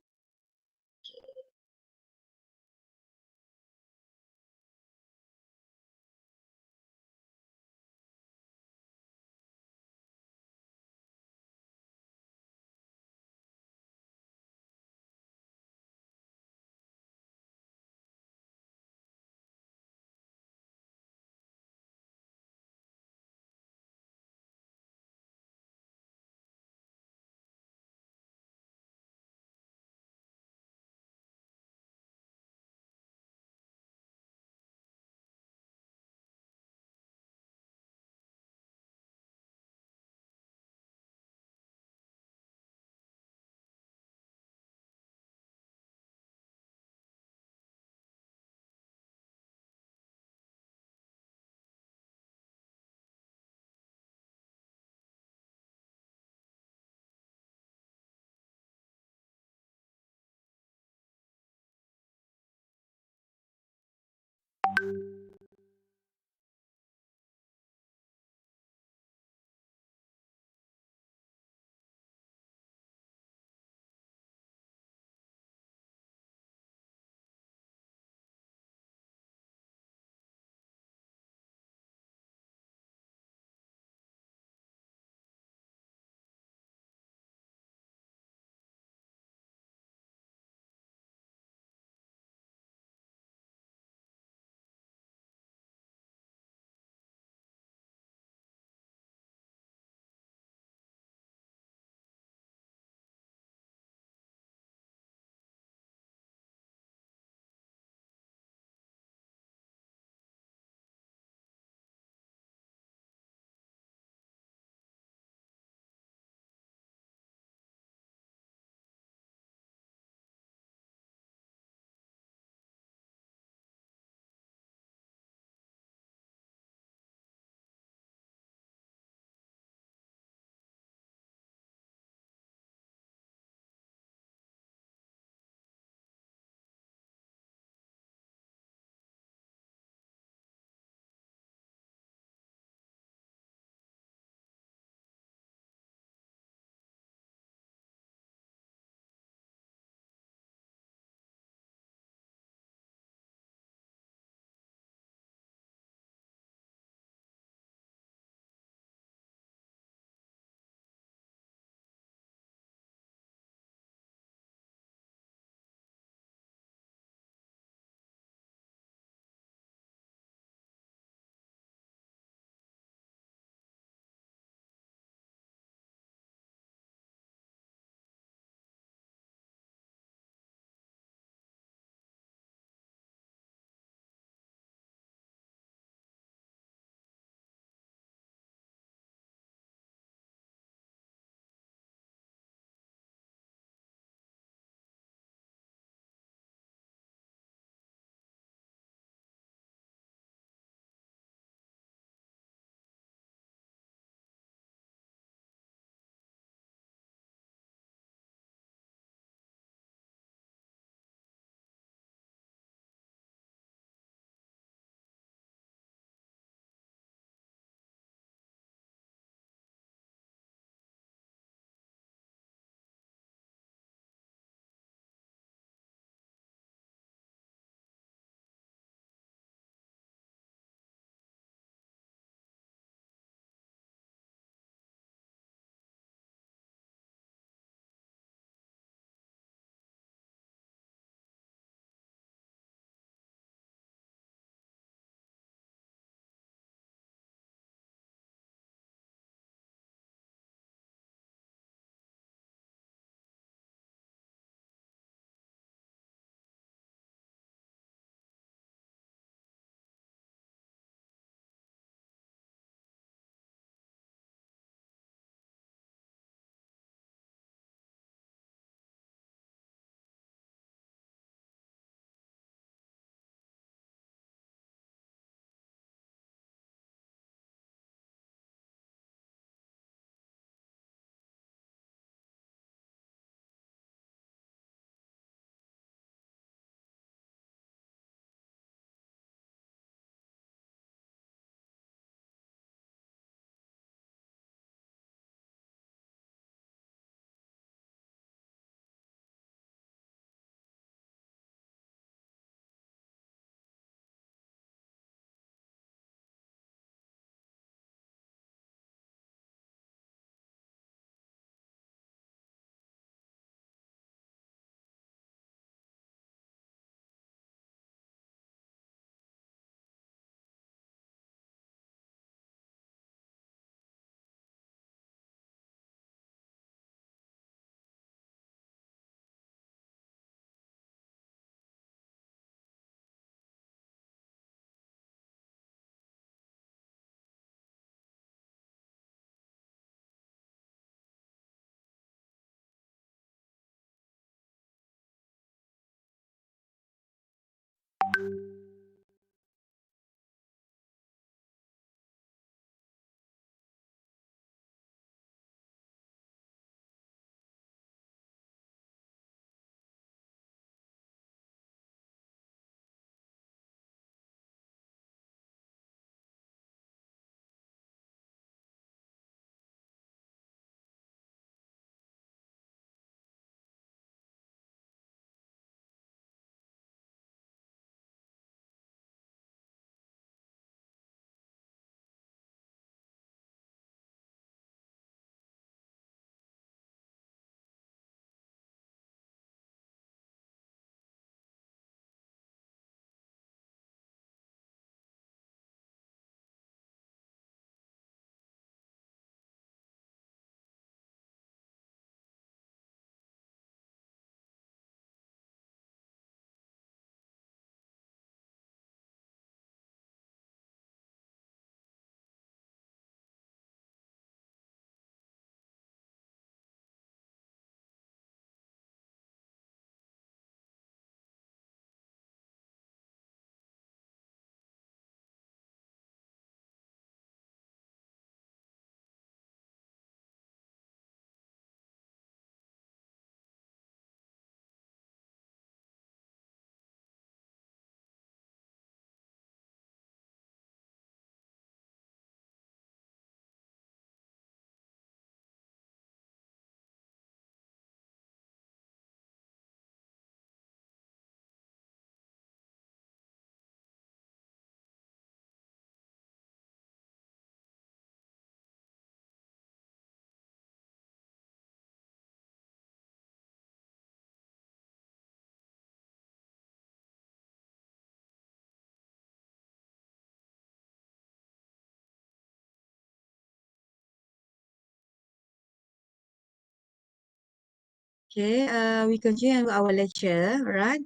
Okay, we continue our lecture, right?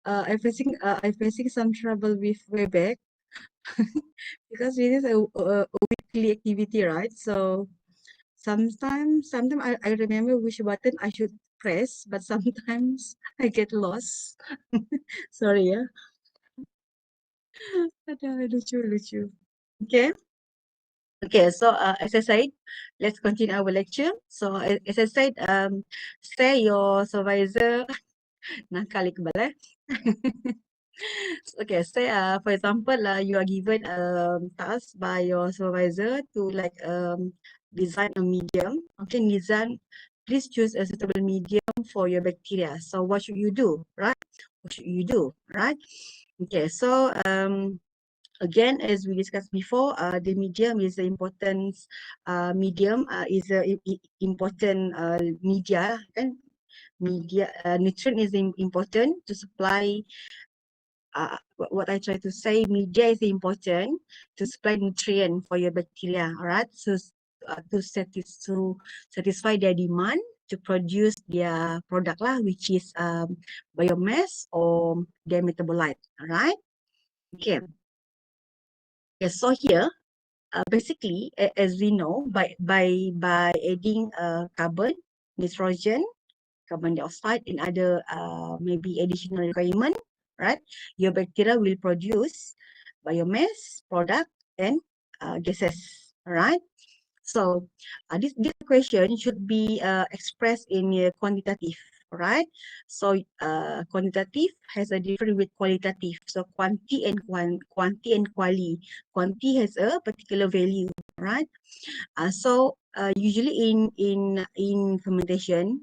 I'm facing some trouble with Webex because it is a weekly activity, right? So sometimes I remember which button I should press, but sometimes I get lost. Sorry, yeah. Aduh, lucu. Okay. Okay, so as I said, let's continue our lecture. So as I said, say your supervisor nakal Iqbal, eh? Okay, say for example, you are given a task by your supervisor to like design a medium. Okay, design. Please choose a suitable medium for your bacteria. So what should you do, right? What should you do, right? Okay, so again, as we discussed before, the medium is the important medium is a important media, kan? Media nutrient is important to supply. What I try to say, media is important to supply nutrient for your bacteria. All right, so to satisfy their demand to produce their product lah, which is biomass or their metabolite. All right. Okay. Yes. So here, basically, as we know, by adding carbon, nitrogen, carbon dioxide, and other maybe additional requirement, right? Your bacteria will produce biomass, product, and gases, right? So this question should be expressed in quantitative, right? So quantitative has a different with qualitative. So quanti and quali. Quanti has a particular value, right? So usually in fermentation,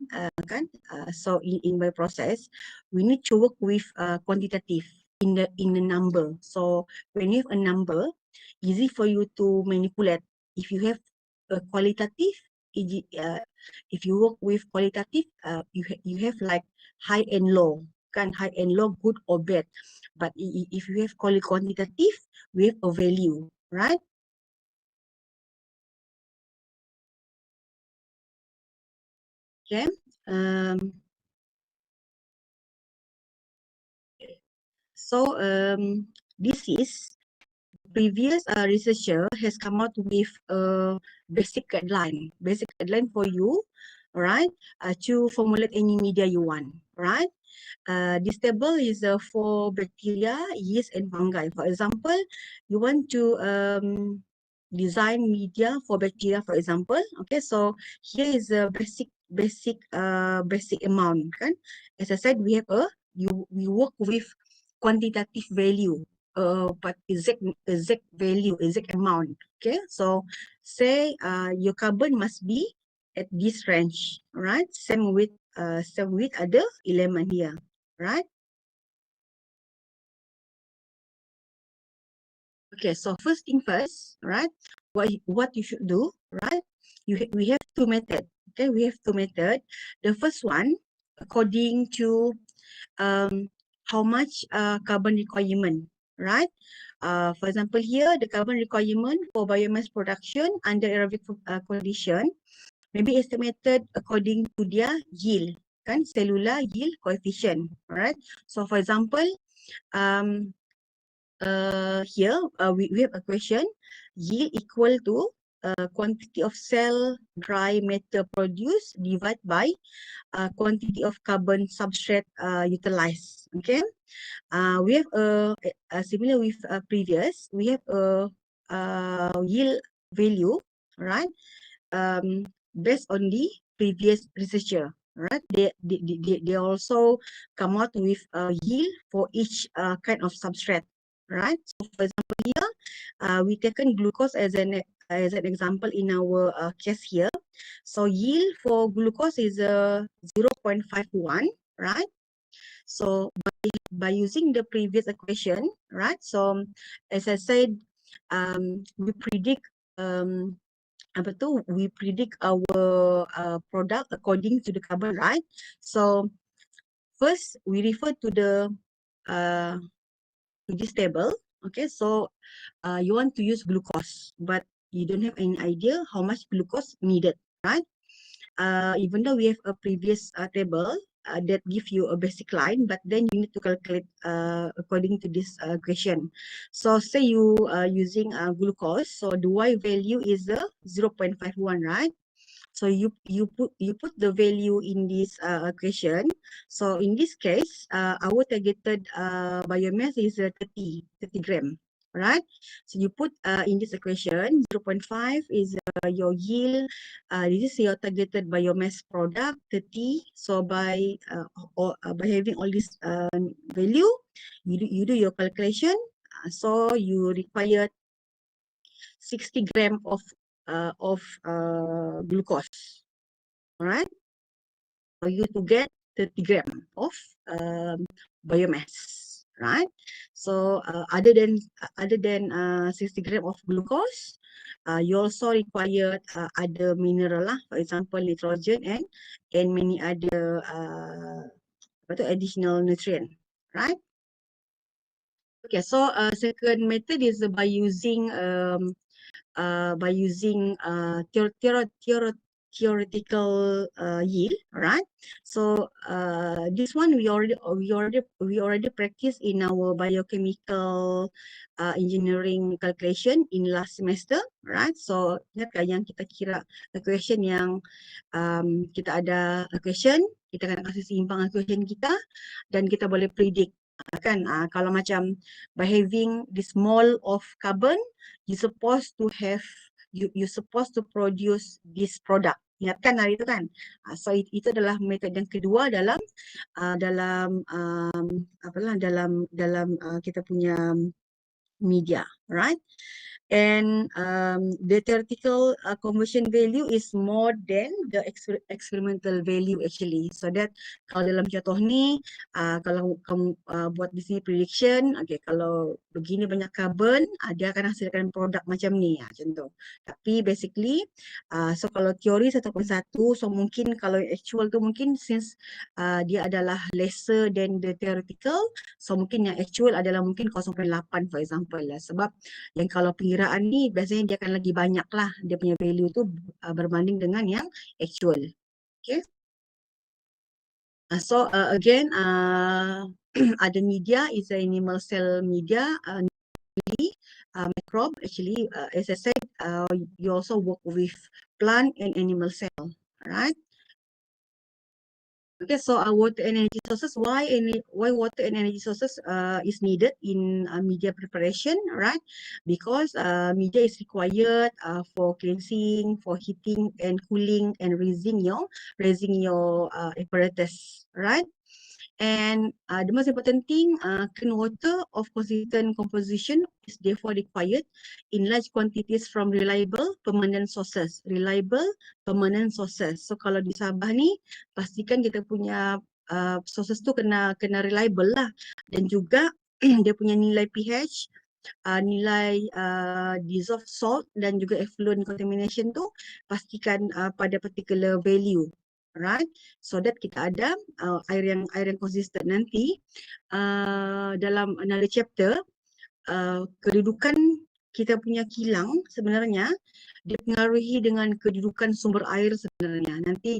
so in my process, we need to work with quantitative in the number. So when you have a number, easy for you to manipulate. If you have a qualitative, if you work with qualitative, you have like high and low, kan high and low, good or bad. But if you have quantitative, we have a value, right? Okay. Um, so this is previous researcher has come out with a basic guideline for you, all right, to formulate any media you want, right? This table is for bacteria, yeast, and fungi. For example, you want to design media for bacteria, for example. Okay, so here is a basic amount, kan? As I said, we work with quantitative value, but exact value, exact amount. Okay, so say your carbon must be at this range, right? Same with other element here, right? Okay, so first thing first, right? What you should do, right? We have two method. Okay, we have two method. The first one, according to how much carbon requirement, right? For example, here the carbon requirement for biomass production under aerobic condition may be estimated according to their yield, kan? Cellular yield coefficient, right? So for example, um, here we have a question. Yield equal to quantity of cell dry matter produced divided by quantity of carbon substrate utilized. Okay. We have a similar with previous. We have a yield value, right? Based on the previous researcher, right? They also come out with a yield for each kind of substrate, right? So for example here, we taken glucose as an example in our case here. So yield for glucose is 0.51, right? So by using the previous equation, right? So as I said, we predict we predict our product according to the carbon, right? So first we refer to the uh, to this table. Okay, so you want to use glucose, but you don't have any idea how much glucose needed, right? even though we have a previous table that give you a basic line, but then you need to calculate according to this equation. So say you using glucose, so the Y value is 0.51, right? So you put the value in this equation. So in this case, our targeted biomass is 30 gram, right? So you put in this equation 0.5 is your yield. This is your targeted biomass product 30. So by having all this value, you do your calculation. So you require 60 gram of glucose. Alright, for you to get 30 gram of biomass, right? So other than 60 gram of glucose, you also require other mineral lah, for example nitrogen and many other additional nutrient, right? Okay, so second method is by using theoretical yield, right? So this one we already practice in our biochemical engineering calculation in last semester, right? So ingat yang kita kira equation yang kita ada equation, kita akan kasih seimbang equation kita dan kita boleh predict kan kalau macam by having this mole of carbon you supposed to have you supposed to produce this product. Ingatkan hari itu kan? So itu adalah metode yang kedua dalam kita punya media, right? And the theoretical conversion value is more than the experimental value actually. So that kalau dalam contoh ni, kalau kamu buat di sini prediction, okay, kalau begini banyak carbon, dia akan hasilkan produk macam ni, macam tu. Tapi basically, so kalau teori 1.1, so mungkin kalau actual tu mungkin since dia adalah lesser than the theoretical, so mungkin yang actual adalah mungkin 0.8 for example lah. Sebab yang kalau pengiraan ni biasanya dia akan lagi banyak lah dia punya value tu berbanding dengan yang actual. Okay. So again, other media is a animal cell media. Microbe actually, as I said, you also work with plant and animal cell, right? Okay, so water and energy sources. Why water and energy sources is needed in media preparation, right? Because media is required for cleansing, for heating and cooling, and raising your apparatus, right? And the most important thing, clean water of consistent composition is therefore required in large quantities from reliable, permanent sources. Reliable, permanent sources. So kalau di Sabah ni, pastikan kita punya sources tu kena reliable lah. Dan juga dia punya nilai pH, nilai dissolved salt dan juga effluent contamination tu pastikan pada particular value. Right, so that kita ada air yang konsisten. Nanti dalam another chapter, kedudukan kita punya kilang sebenarnya dipengaruhi dengan kedudukan sumber air sebenarnya. Nanti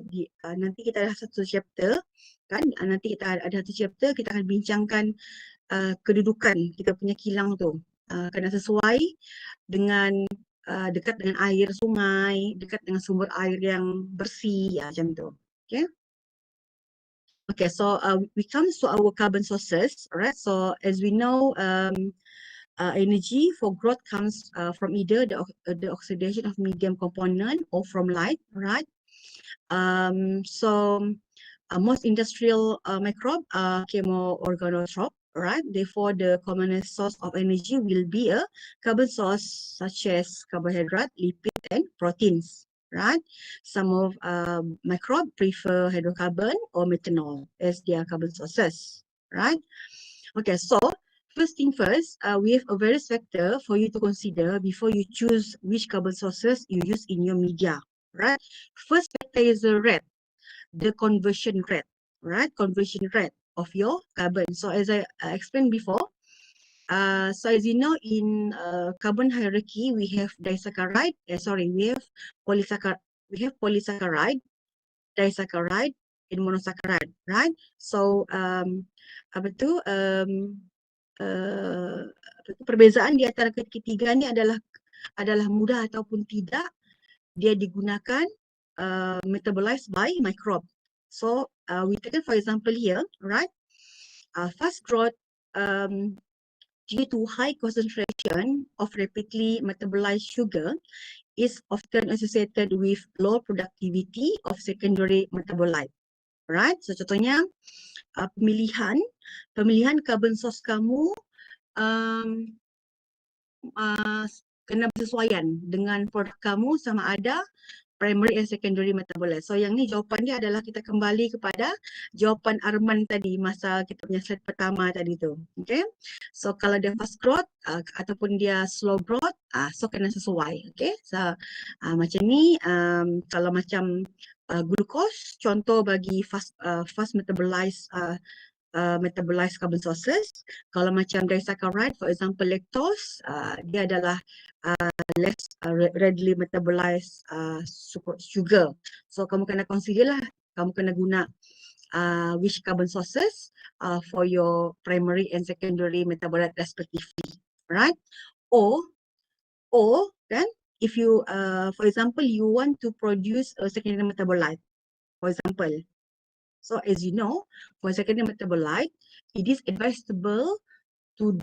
kita ada satu chapter kan, nanti kita ada satu chapter kita akan bincangkan kedudukan kita punya kilang tu kena sesuai dengan dekat dengan air sungai, dekat dengan sumber air yang bersih, macam tu. Okay. Okay, so we come to our carbon sources, right? So as we know, energy for growth comes from either the oxidation of medium component or from light, right? So most industrial microbe are chemoorganotroph, right? Therefore, the commonest source of energy will be a carbon source such as carbohydrate, lipid, and proteins, right? Some of microbe prefer hydrocarbon or methanol as their carbon sources, right? Okay, so first thing first, we have a various factor for you to consider before you choose which carbon sources you use in your media, right? First factor is the rate, the conversion rate, right? Conversion rate of your carbon. So as I explained before, so as you know, in carbon hierarchy, we have disaccharide. We have polysaccharide. disaccharide and monosaccharide, right? So perbezaan di antara ketiga ni adalah mudah ataupun tidak dia digunakan metabolized by microbe. So we take for example here, right? Fast growth due to high concentration of rapidly metabolized sugar is often associated with low productivity of secondary metabolite. Right? So contohnya pemilihan carbon source kamu kena bersesuaian dengan produk kamu sama ada primary and secondary metabolite. So yang ni jawapan dia adalah kita kembali kepada jawapan Arman tadi masa kita punya slide pertama tadi tu. Okay. So kalau dia fast growth ataupun dia slow growth, so kena sesuai. Okay. So macam ni kalau macam glucose, contoh bagi fast metabolized carbon sources. Kalau macam disaccharide, for example lactose, dia adalah less readily metabolized sugar. So kamu kena consider lah, kamu kena guna which carbon sources for your primary and secondary metabolite respectively, right? Or kan, if you for example you want to produce a secondary metabolite, for example. So as you know, for secondary metabolite, it is advisable to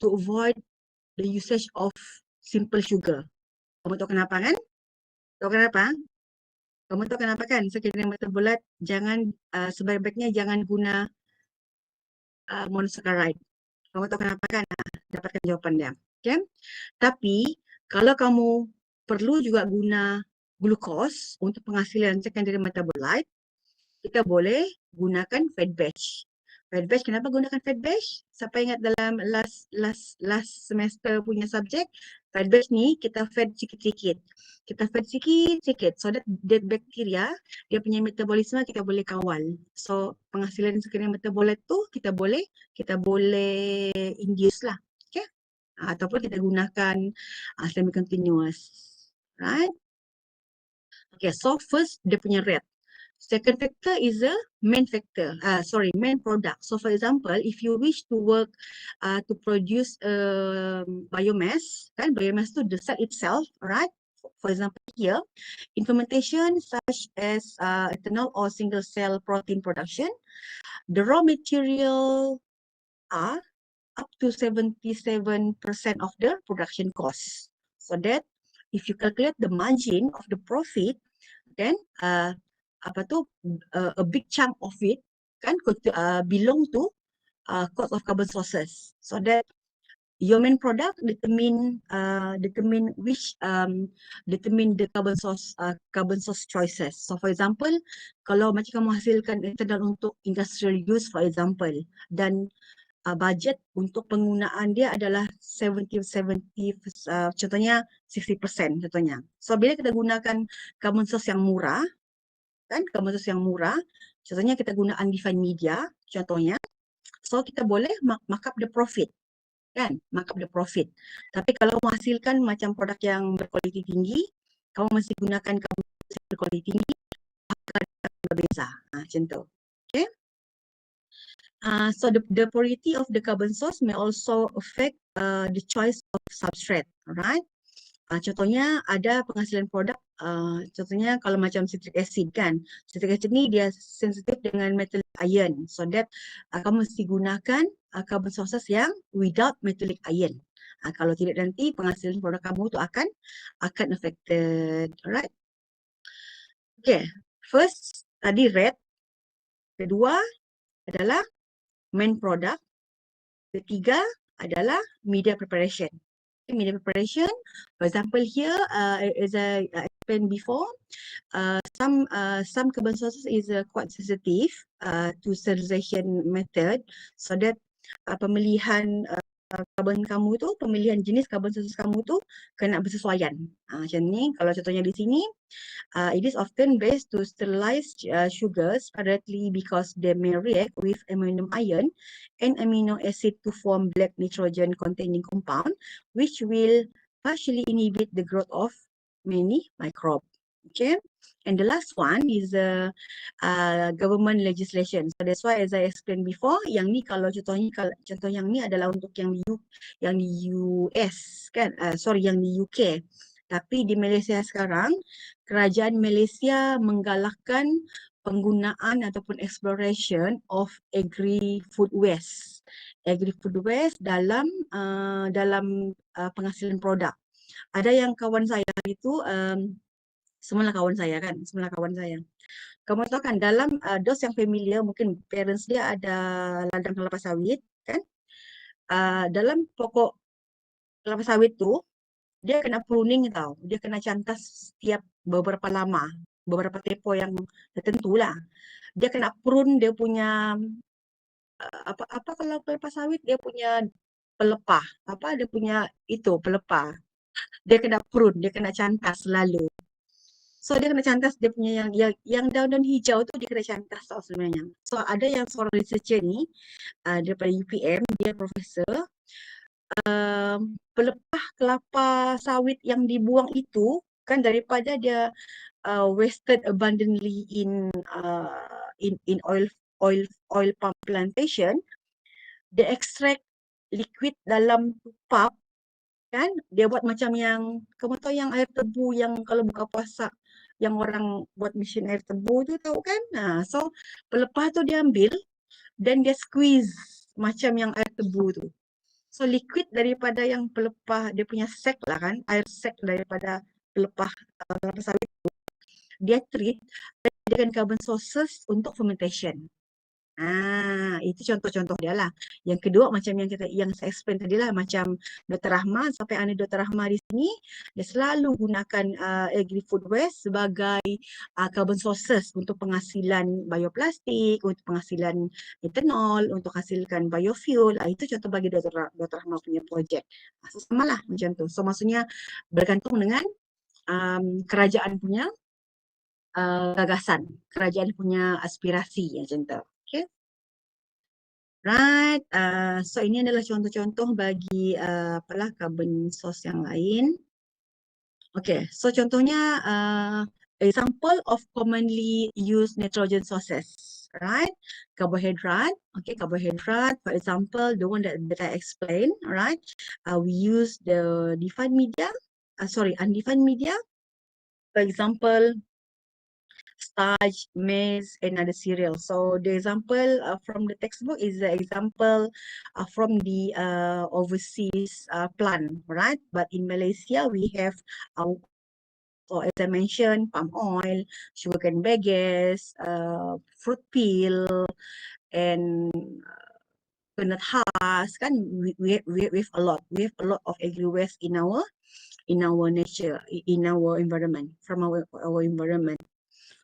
avoid the usage of simple sugar. Kamu tahu kenapa kan? Tahu kenapa? Kamu tahu kenapa kan? Secondary metabolite sebaik-baiknya jangan guna monosaccharide. Kamu tahu kenapa kan? Dapatkan jawapan dia. Okay? Tapi kalau kamu perlu juga guna glucose untuk penghasilan secondary metabolite, kita boleh gunakan fat batch. Fat batch, kenapa gunakan fat batch? Siapa ingat dalam last semester punya subjek, fat batch ni kita fed sikit-sikit. Kita fed sikit-sikit so that bakteria, dia punya metabolisme kita boleh kawal. So penghasilan secondary metabolite tu kita boleh induce lah. Okay? Ataupun kita gunakan semi-continuous. Right? Okay, so first dia punya rate. Second factor is a main product. So for example, if you wish to work to produce biomass, kan biomass tu the cell itself, right? For example here, in fermentation such as ethanol or single cell protein production, the raw material are up to 77% of the production cost. So that if you calculate the margin of the profit, then a big chunk of it kan belong to cost of carbon sources. So that your main product determine the carbon source choices. So for example, kalau macam kamu hasilkan ethanol untuk industrial use for example, dan budget untuk penggunaan dia adalah 70 contohnya 60% contohnya. So bila kita gunakan carbon source yang murah, kan carbon source yang murah, contohnya kita guna undefined media contohnya, so kita boleh markup the profit, kan, markup the profit. Tapi kalau menghasilkan macam produk yang berkualiti tinggi, kamu mesti gunakan carbon source berkualiti tinggi, akan berbeza. Macam tu. Okay. So the purity of the carbon source may also affect the choice of substrate, right? Contohnya ada penghasilan produk, contohnya kalau macam citric acid kan, citric acid ni dia sensitif dengan metallic ion, so that kamu mesti gunakan carbon sources yang without metallic ion. Kalau tidak nanti penghasilan produk kamu tu akan affected, alright? Okay, first tadi rate, kedua adalah main product, ketiga adalah media preparation. Media preparation, for example here, as I explained before, some carbon sources is quite sensitive to sterilization method, so that pemilihan pemilihan jenis carbon sources kamu tu kena bersesuaian. Macam ni, kalau contohnya di sini, it is often best to sterilize sugars directly because they may react with ammonium ion and amino acid to form black nitrogen containing compound, which will partially inhibit the growth of many microbes. Okay, and the last one is government legislation. So that's why as I explained before, yang ni kalau contoh yang ni adalah untuk yang di US kan, sorry yang di UK. Tapi di Malaysia sekarang, kerajaan Malaysia menggalakkan penggunaan ataupun exploration of agri-food waste. Agri-food waste dalam penghasilan produk. Ada yang kawan saya itu semualah kawan saya kan, semualah kawan saya. Kamu tahu kan dalam dos yang familiar, mungkin parents dia ada ladang kelapa sawit kan. Dalam pokok kelapa sawit tu, dia kena pruning tau. Dia kena cantas setiap beberapa lama, beberapa tempoh yang tertentu lah. Dia kena prune dia punya apa kalau kelapa sawit dia punya pelepah. Apa dia punya itu pelepah. Dia kena prune, dia kena cantas selalu. So dia kena cantas dia punya yang daun-daun hijau tu dia kena cantas tau sebenarnya. So ada yang seorang researcher ni daripada UPM, dia profesor, pelepah kelapa sawit yang dibuang itu kan daripada dia wasted abundantly in oil palm plantation, dia extract liquid dalam pulp kan, dia buat macam yang kamu tahu yang air tebu yang kalau buka puasa yang orang buat mesin air tebu tu tahu kan. So pelepah tu dia ambil dan dia squeeze macam yang air tebu tu. So liquid daripada yang pelepah dia punya sek lah kan, air sek daripada pelepah kelapa sawit tu, dia treat dengan carbon sources untuk fermentation. Itu contoh-contoh dia lah. Yang kedua macam yang saya explain tadi lah, macam Dr. Rahma, sampai ada Dr. Rahma di sini, dia selalu gunakan agri-food waste sebagai carbon sources untuk penghasilan bioplastik, untuk penghasilan etanol, untuk hasilkan biofuel. Itu contoh bagi Dr. Rahma punya projek. So, sama lah macam tu. So maksudnya bergantung dengan kerajaan punya gagasan, kerajaan punya aspirasi macam tu. Okay. Right, so ini adalah contoh-contoh bagi apalah carbon source yang lain. Okay, so contohnya example of commonly used nitrogen sources, right? Carbohydrate, okay, carbohydrate. For example, the one that I explained, right? We use the undefined media. For example, starch, maize, and other cereals. So the example from the textbook is the example from the overseas plant, right? But in Malaysia, we have, so as I mentioned, palm oil, sugarcane bagasse, fruit peel, and peanut husk. Kan we have a lot. We have a lot of agri waste in our nature, in our environment, from our environment.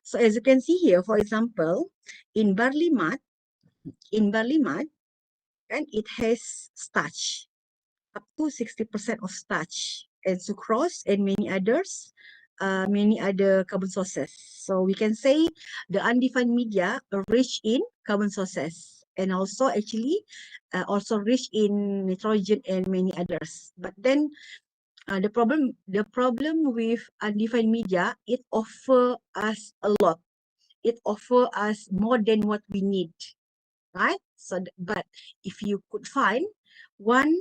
So as you can see here, for example, in barley malt, and it has starch, up to 60% of starch, and sucrose, and many other carbon sources. So we can say the undefined media are rich in carbon sources, and also actually also rich in nitrogen and many others. But then the problem with undefined media, it offer us a lot. It offers us more than what we need, right? So, but if you could find one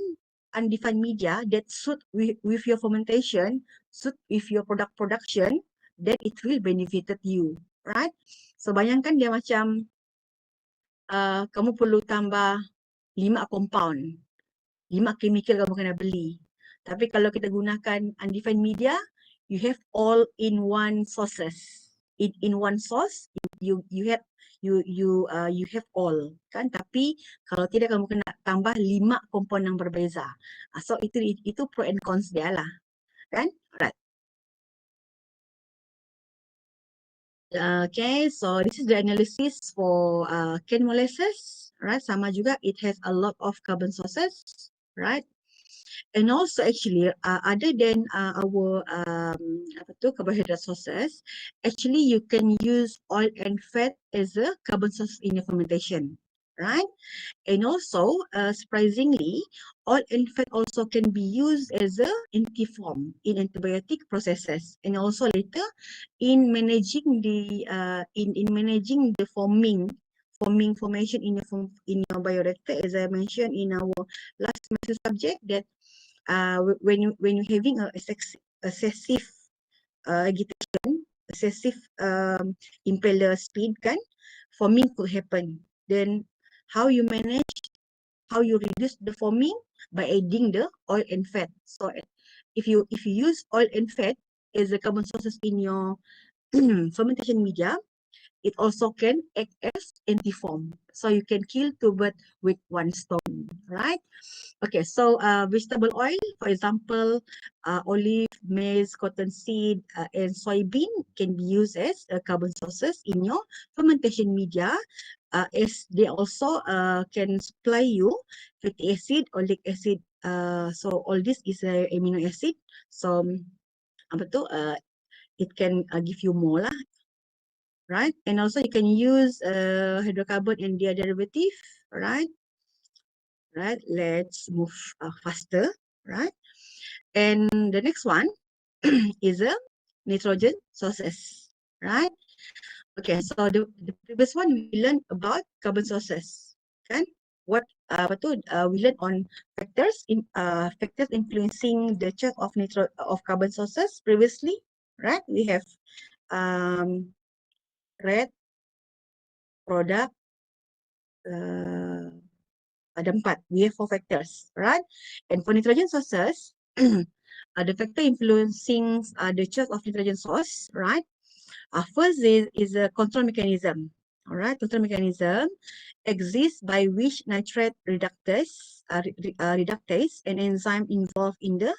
undefined media that suit with your fermentation, suit with your production, then it will benefited you, right? So bayangkan dia macam kamu perlu tambah 5 compound, 5 chemical kamu kena beli. Tapi kalau kita gunakan undefined media, you have all in one sources. In one source you have all kan, tapi kalau tidak kamu kena tambah 5 komponen yang berbeza. So itu pro and cons dia lah kan. Right. Okay, so this is the analysis for cane molasses, right? Sama juga, it has a lot of carbon sources, right? And also actually, other than our carbohydrate sources, actually you can use oil and fat as a carbon source in your fermentation, right? And also, surprisingly, oil and fat also can be used as a antiform in antibiotic processes, and also later in managing the in managing the formation in your bioreactor, as I mentioned in our last semester subject, that when you having a excessive agitation, excessive impeller speed kan, forming could happen. Then how you manage, how you reduce the forming by adding the oil and fat. So if you use oil and fat as the carbon sources in your fermentation media, it also can act as antiform. So you can kill two birds with one stone, right? Okay, so vegetable oil, for example, olive, maize, cottonseed, and soybean can be used as carbon sources in your fermentation media, as they also can supply you fatty acid, oleic acid. So all this is a amino acid. So apa tu? It can give you more lah, right? And also you can use hydrocarbon and their derivative, right? Right. Let's move faster, right? And the next one is a nitrogen sources, right? Okay, so the previous one we learned about carbon sources, kan? What we learned on factors influencing the choice of carbon sources previously, right? We have um red product, ada 4. We have 4 factors, right? And for nitrogen sources, the factor influencing the choice of nitrogen source, right? First is a control mechanism. All right, control mechanism exists by which nitrate reductase, an enzyme involved in the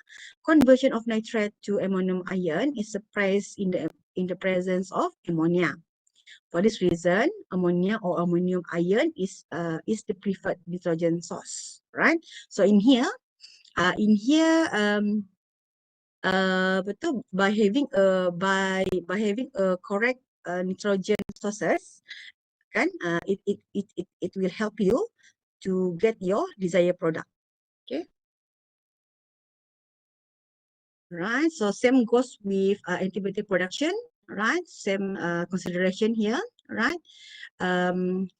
conversion of nitrate to ammonium ion, is suppressed in the presence of ammonia. For this reason, ammonia or ammonium ion is the preferred nitrogen source, right? So in here, betul, by having a correct nitrogen sources, kan, it will help you to get your desired product. Okay, right? So same goes with antibiotic production, right? Same consideration here, right? Um,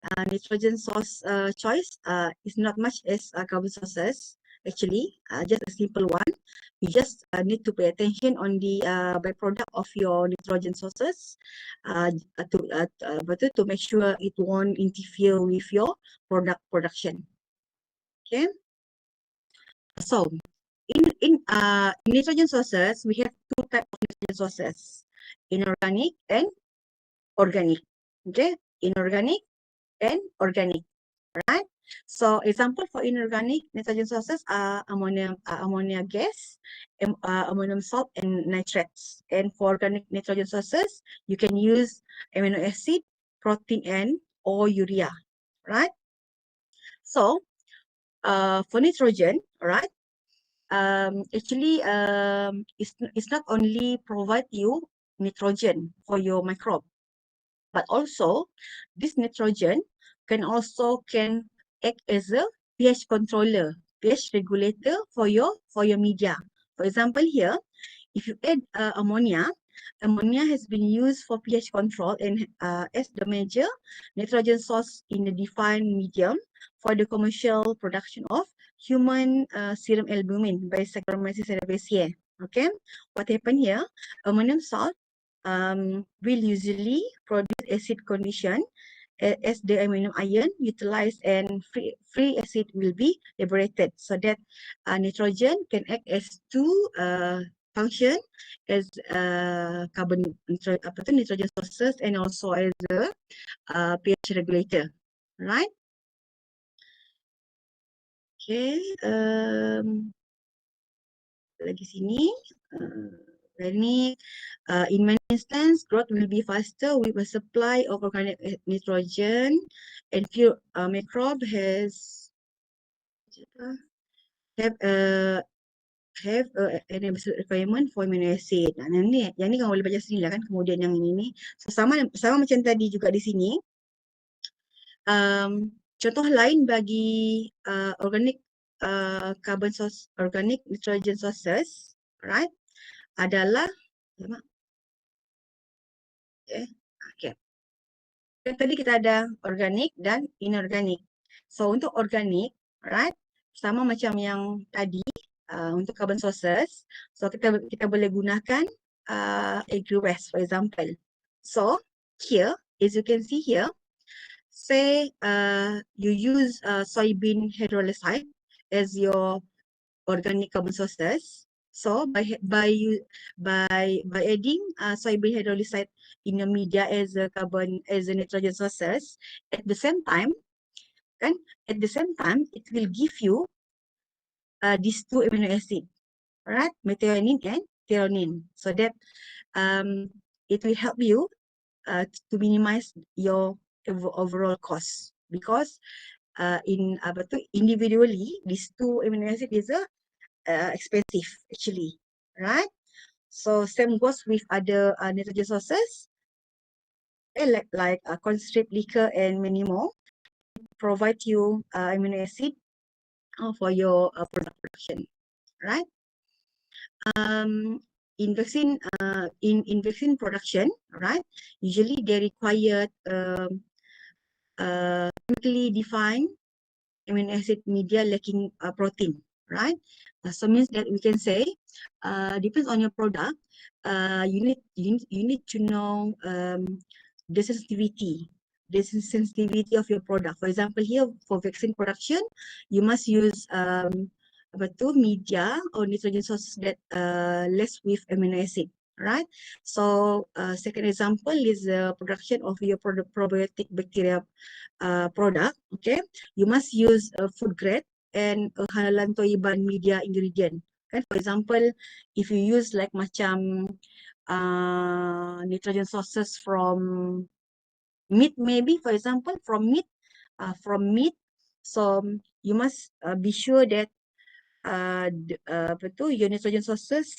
nitrogen source choice is not much as carbon sources. Actually, just a simple one. You just need to pay attention on the byproduct of your nitrogen sources to make sure it won't interfere with your product production. Okay. So in nitrogen sources, we have two types of nitrogen sources: inorganic and organic. Okay, inorganic and organic. Right. So example for inorganic nitrogen sources are ammonia gas, ammonium salt, and nitrates. And for organic nitrogen sources, you can use amino acid, protein, and or urea. Right. So for nitrogen, right, actually it's not only provide you nitrogen for your microbe, but also this nitrogen can act as a pH controller, pH regulator for your media. For example, here, if you add ammonia has been used for pH control and as the major nitrogen source in the defined medium for the commercial production of human serum albumin by Saccharomyces cerevisiae. Okay, what happened here? Ammonium salt will usually produce acid condition as the ammonium ion utilized and free acid will be liberated, so that nitrogen can act as two function as nitrogen sources and also as a pH regulator, right? Okay, lagi sini. Organic. In many instances, growth will be faster with a supply of organic nitrogen, and few microbe have an absolute requirement for amino acid. Nah, yang ni kamu boleh baca sendiri lah kan. Kemudian yang ini, so, sama macam tadi juga di sini. Contoh lain bagi organic carbon source, organic nitrogen sources, right, adalah okay. Tadi kita ada organik dan inorganik. So untuk organik, right, sama macam yang tadi untuk carbon sources. So kita boleh gunakan agri waste, for example. So here, as you can see here, say you use soybean hydrolysate as your organic carbon sources. So by adding soybean hydrolysate in the media as a nitrogen sources, at the same time, it will give you these two amino acid, right? Methionine and threonine, so that it will help you to minimize your overall cost, because individually these two amino acid is expensive actually, right? So same goes with other nitrogen sources, like concentrate liquor and many more, provide you amino acid for your product production, right? In vaccine production, right? Usually they require chemically defined amino acid media lacking protein, right? So means that we can say depends on your product. You need to know the sensitivity of your product. For example, here for vaccine production, you must use media or nitrogen sources that less with amino acid, right? So second example is the production of your probiotic bacteria product. Okay, you must use a food grade and a halalan toiban media ingredient. Kan, for example, if you use like macam nitrogen sources from meat, maybe for example from meat, so you must be sure that your nitrogen sources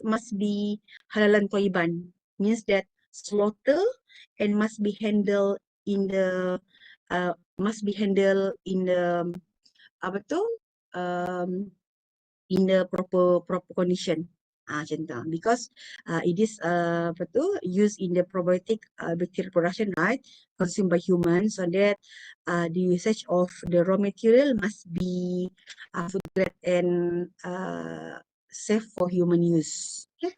must be halalan toiban, means that slaughter and must be handled in the in the proper condition, macam tu. Because it is used in the probiotic bacterial production, right, consumed by humans, so that the usage of the raw material must be food grade and safe for human use. Okay.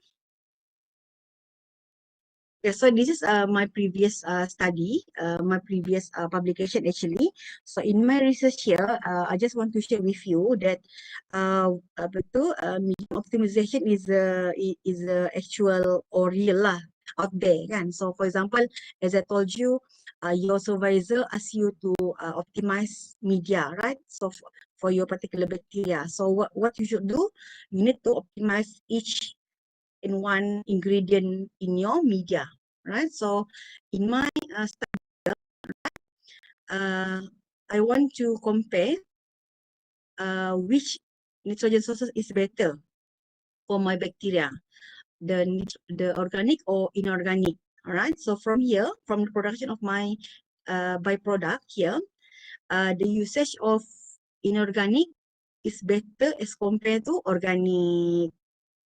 Yeah, so this is my previous study, my previous publication actually. So in my research here, I just want to share with you that apa tu medium optimization is a actual or real lah out there kan. So for example, as I told you, your supervisor asks you to optimize media, right? So for your particular bacteria. So what you should do, you need to optimize each in one ingredient in your media, right? So in my study, uh, I want to compare which nitrogen sources is better for my bacteria, the organic or inorganic. All right. So from here, from the production of my byproduct here, the usage of inorganic is better as compared to organic.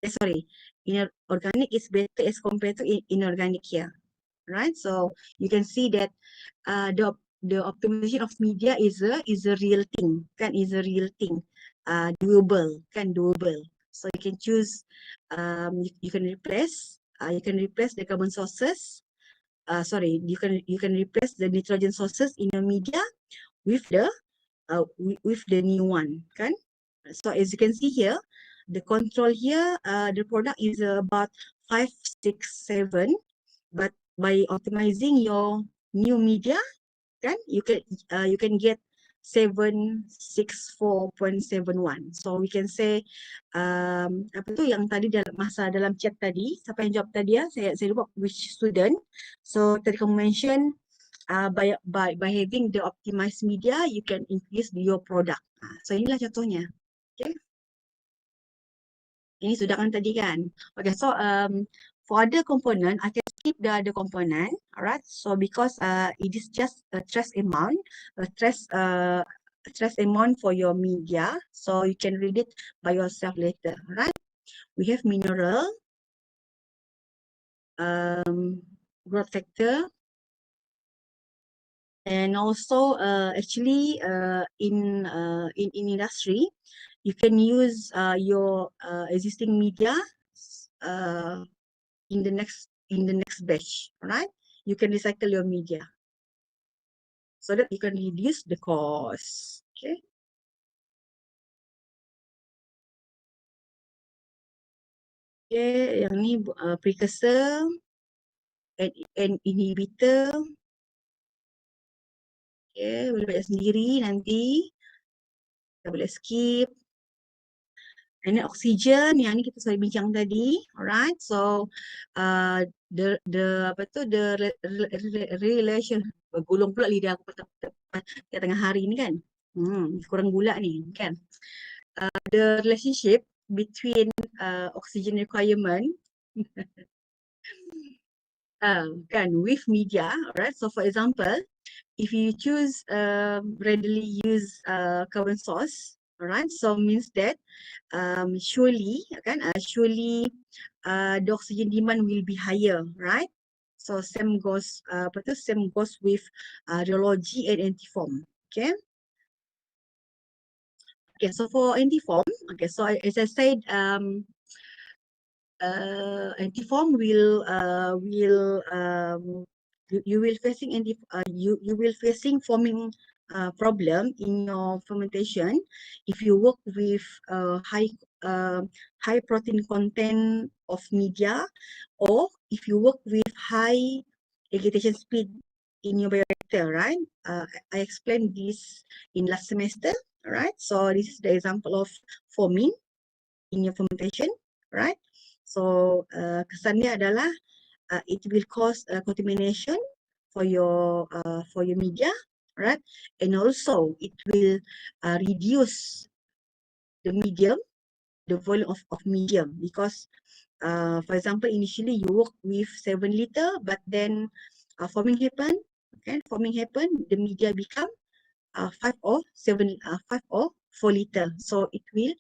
Sorry, organic is better as compared to inorganic here. Right? So you can see that the optimization of media is a real thing, kan? Is a real thing, doable, kan? Doable. So you can choose, you can replace the carbon sources. Sorry, you can replace the nitrogen sources in your media with the new one, kan? So as you can see here, the control here, the product is about 5, 6, 7. But by optimizing your new media, kan, you can get 764.71. So we can say apa tu yang tadi dalam chat tadi, siapa yang jawab tadi ya? Saya lupa which student. So tadi kamu mention by having the optimized media, you can increase your product. So inilah contohnya. Okay. Ini sudah kan tadi kan. Okay, so for other component, I can skip the other component. Alright, so because it is just a trace amount for your media, so you can read it by yourself later. Alright, we have mineral, growth factor, and also actually in industry, you can use your existing media in the next batch, right? You can recycle your media so that you can reduce the cost. Okay. Okay, yang ni precursor and inhibitor. Okay, boleh baca sendiri nanti. Kita boleh skip. And then oxygen, yang ni kita sudah bincang tadi. Alright, so the apa tu relation, bergulung pula lidah aku pada tengah hari ni kan. Kurang gula ni kan. The relationship between oxygen requirement kan with media, alright. So for example, if you choose readily use carbon source, alright, so means that surely the oxygen demand will be higher, right? So same goes with rheology and antiform. Okay. Okay, so for antiform, okay, so as I said, antiform you will facing you will facing forming problem in your fermentation if you work with high protein content of media, or if you work with high agitation speed in your bioreactor, right? I explained this in last semester, right? So this is the example of forming in your fermentation, right? So kesannya adalah it will cause contamination for your media, right? And also it will reduce the medium, the volume of medium, because for example, initially you work with 7 liter, but then forming happen, okay? Forming happen, the media become 5 or 4 liter. So it will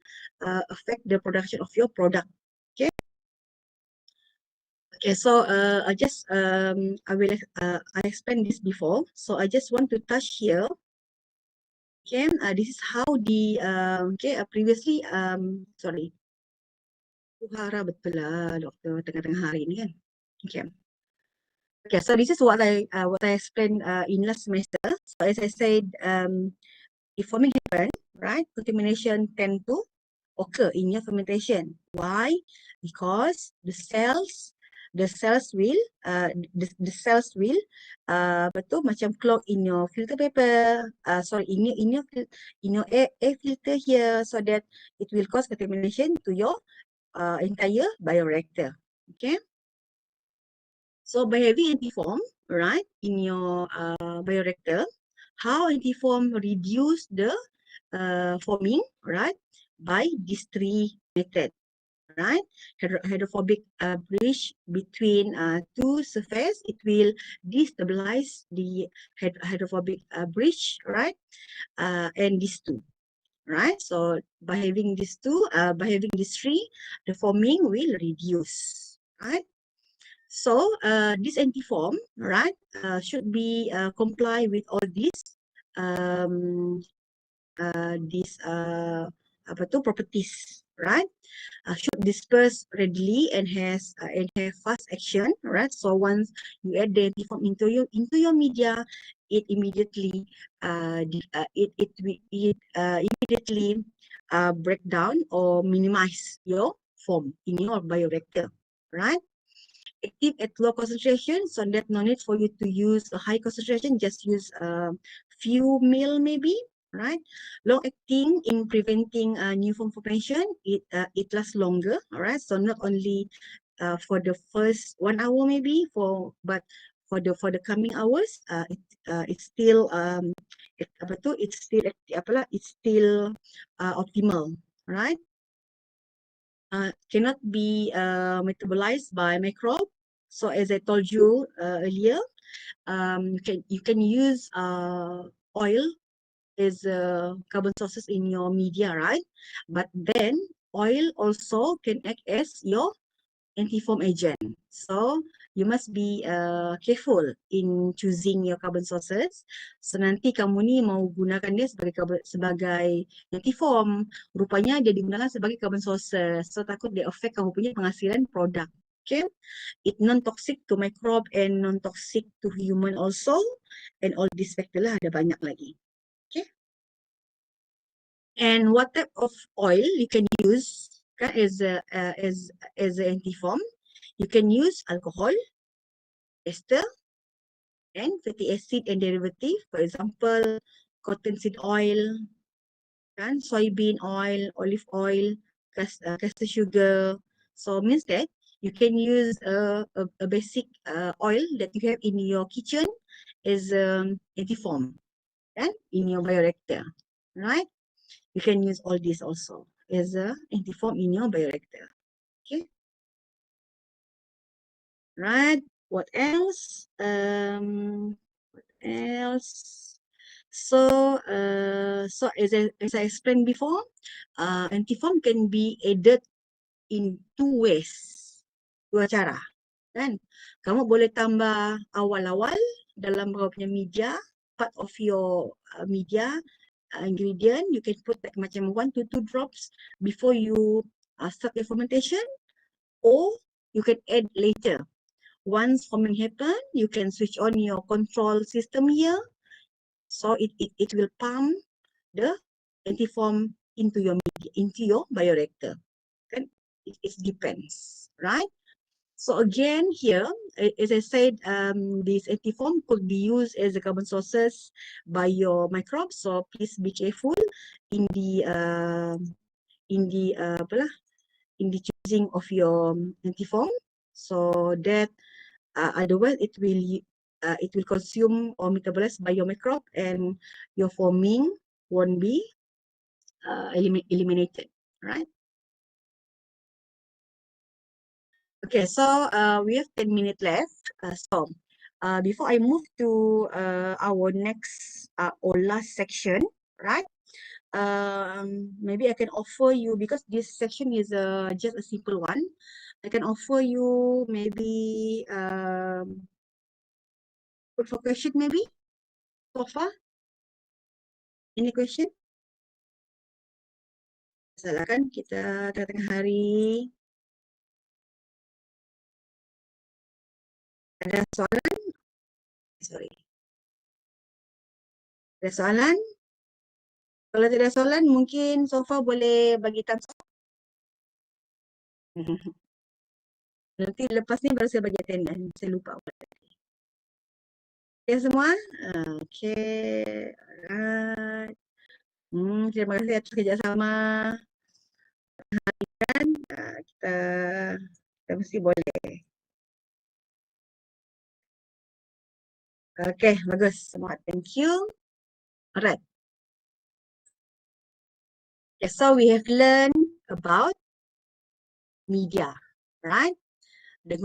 affect the production of your product. Okay. Okay, so I explained this before. So I just want to touch here. Okay, this is how the previously sorry. Harap betul lah doktor tengah-tengah hari ni kan. Okay. Okay, so this is what I explained in last semester. So as I said, if forming happen, right, contamination tend to occur in your fermentation. Why? Because the cells will apa tu macam clog in your filter paper, sorry, in your air filter here, so that it will cause contamination to your entire bioreactor. Okay. So by having antiform, right, in your bioreactor, how antiform reduce the forming, right, by these three methods, right? Hydrophobic bridge between two surface, it will destabilize the hydrophobic bridge, right? And these two, right? So by having these two, by having these three, the forming will reduce, right? So this antiform, right, should be comply with all um, these apa tu properties, right? Should disperse readily and have fast action, right? So once you add the antiform into your media, it immediately immediately break down or minimize your form in your bioreactor, right? Active at low concentration, so that no need for you to use a high concentration, just use a few mil maybe, right? Long acting in preventing new form formation, it lasts longer, all right? So not only for the first 1 hour maybe, but for the coming hours, it's still it's still optimal, right? Cannot be metabolized by microbe. So as I told you earlier, you can use oil as carbon sources in your media, right? But then oil also can act as your antiform agent. So you must be careful in choosing your carbon sources. So nanti kamu ni mau gunakan dia sebagai antiform, rupanya dia digunakan sebagai carbon sources. So takut dia affect kamu punya penghasilan produk. Okay, it non-toxic to microbe and non-toxic to human also, and all these factor lah ada banyak lagi. Okay, and what type of oil you can use as an antiform? You can use alcohol, ester, and fatty acid and derivative. For example, cottonseed oil, kan, soybean oil, olive oil, castor sugar. So means that you can use a basic oil that you have in your kitchen as antiform, kan, in your bioreactor, right? You can use all this also as a antiform in your bioreactor. Okay. Right. What else? What else? So, so as I explained before, antiform can be added in two ways, dua cara, kan? Kamu boleh tambah awal-awal dalam kau punya media, part of your media ingredient. You can put like macam 1 to 2 drops before you start the fermentation, or you can add later. Once forming happen, you can switch on your control system here. So it will pump the antiform into your media, into your bioreactor. And it depends, right? So again here, as I said, this antiform could be used as a carbon sources by your microbes. So please be careful in the choosing of your antiform, so that otherwise it will consume or metabolized by your microbe, and your forming won't be eliminated, right? Okay, so we have 10 minutes left. So before I move to our next or last section, right? Maybe I can offer you, because this section is just a simple one. I can offer you maybe put for question maybe so far. Any question? Silakan, kita tengah hari. Ada soalan? Sorry. Ada soalan? Kalau tidak ada soalan, mungkin Sofa boleh bagi thumbs up. Nanti lepas ni baru saya bagi attendance. Saya lupa. Okay semua? Okay. Alright. Terima kasih atas kerjasama. Kan? Kita mesti boleh. Okay, bagus semua. Thank you. Alright. Okay, so we have learned about media, right? The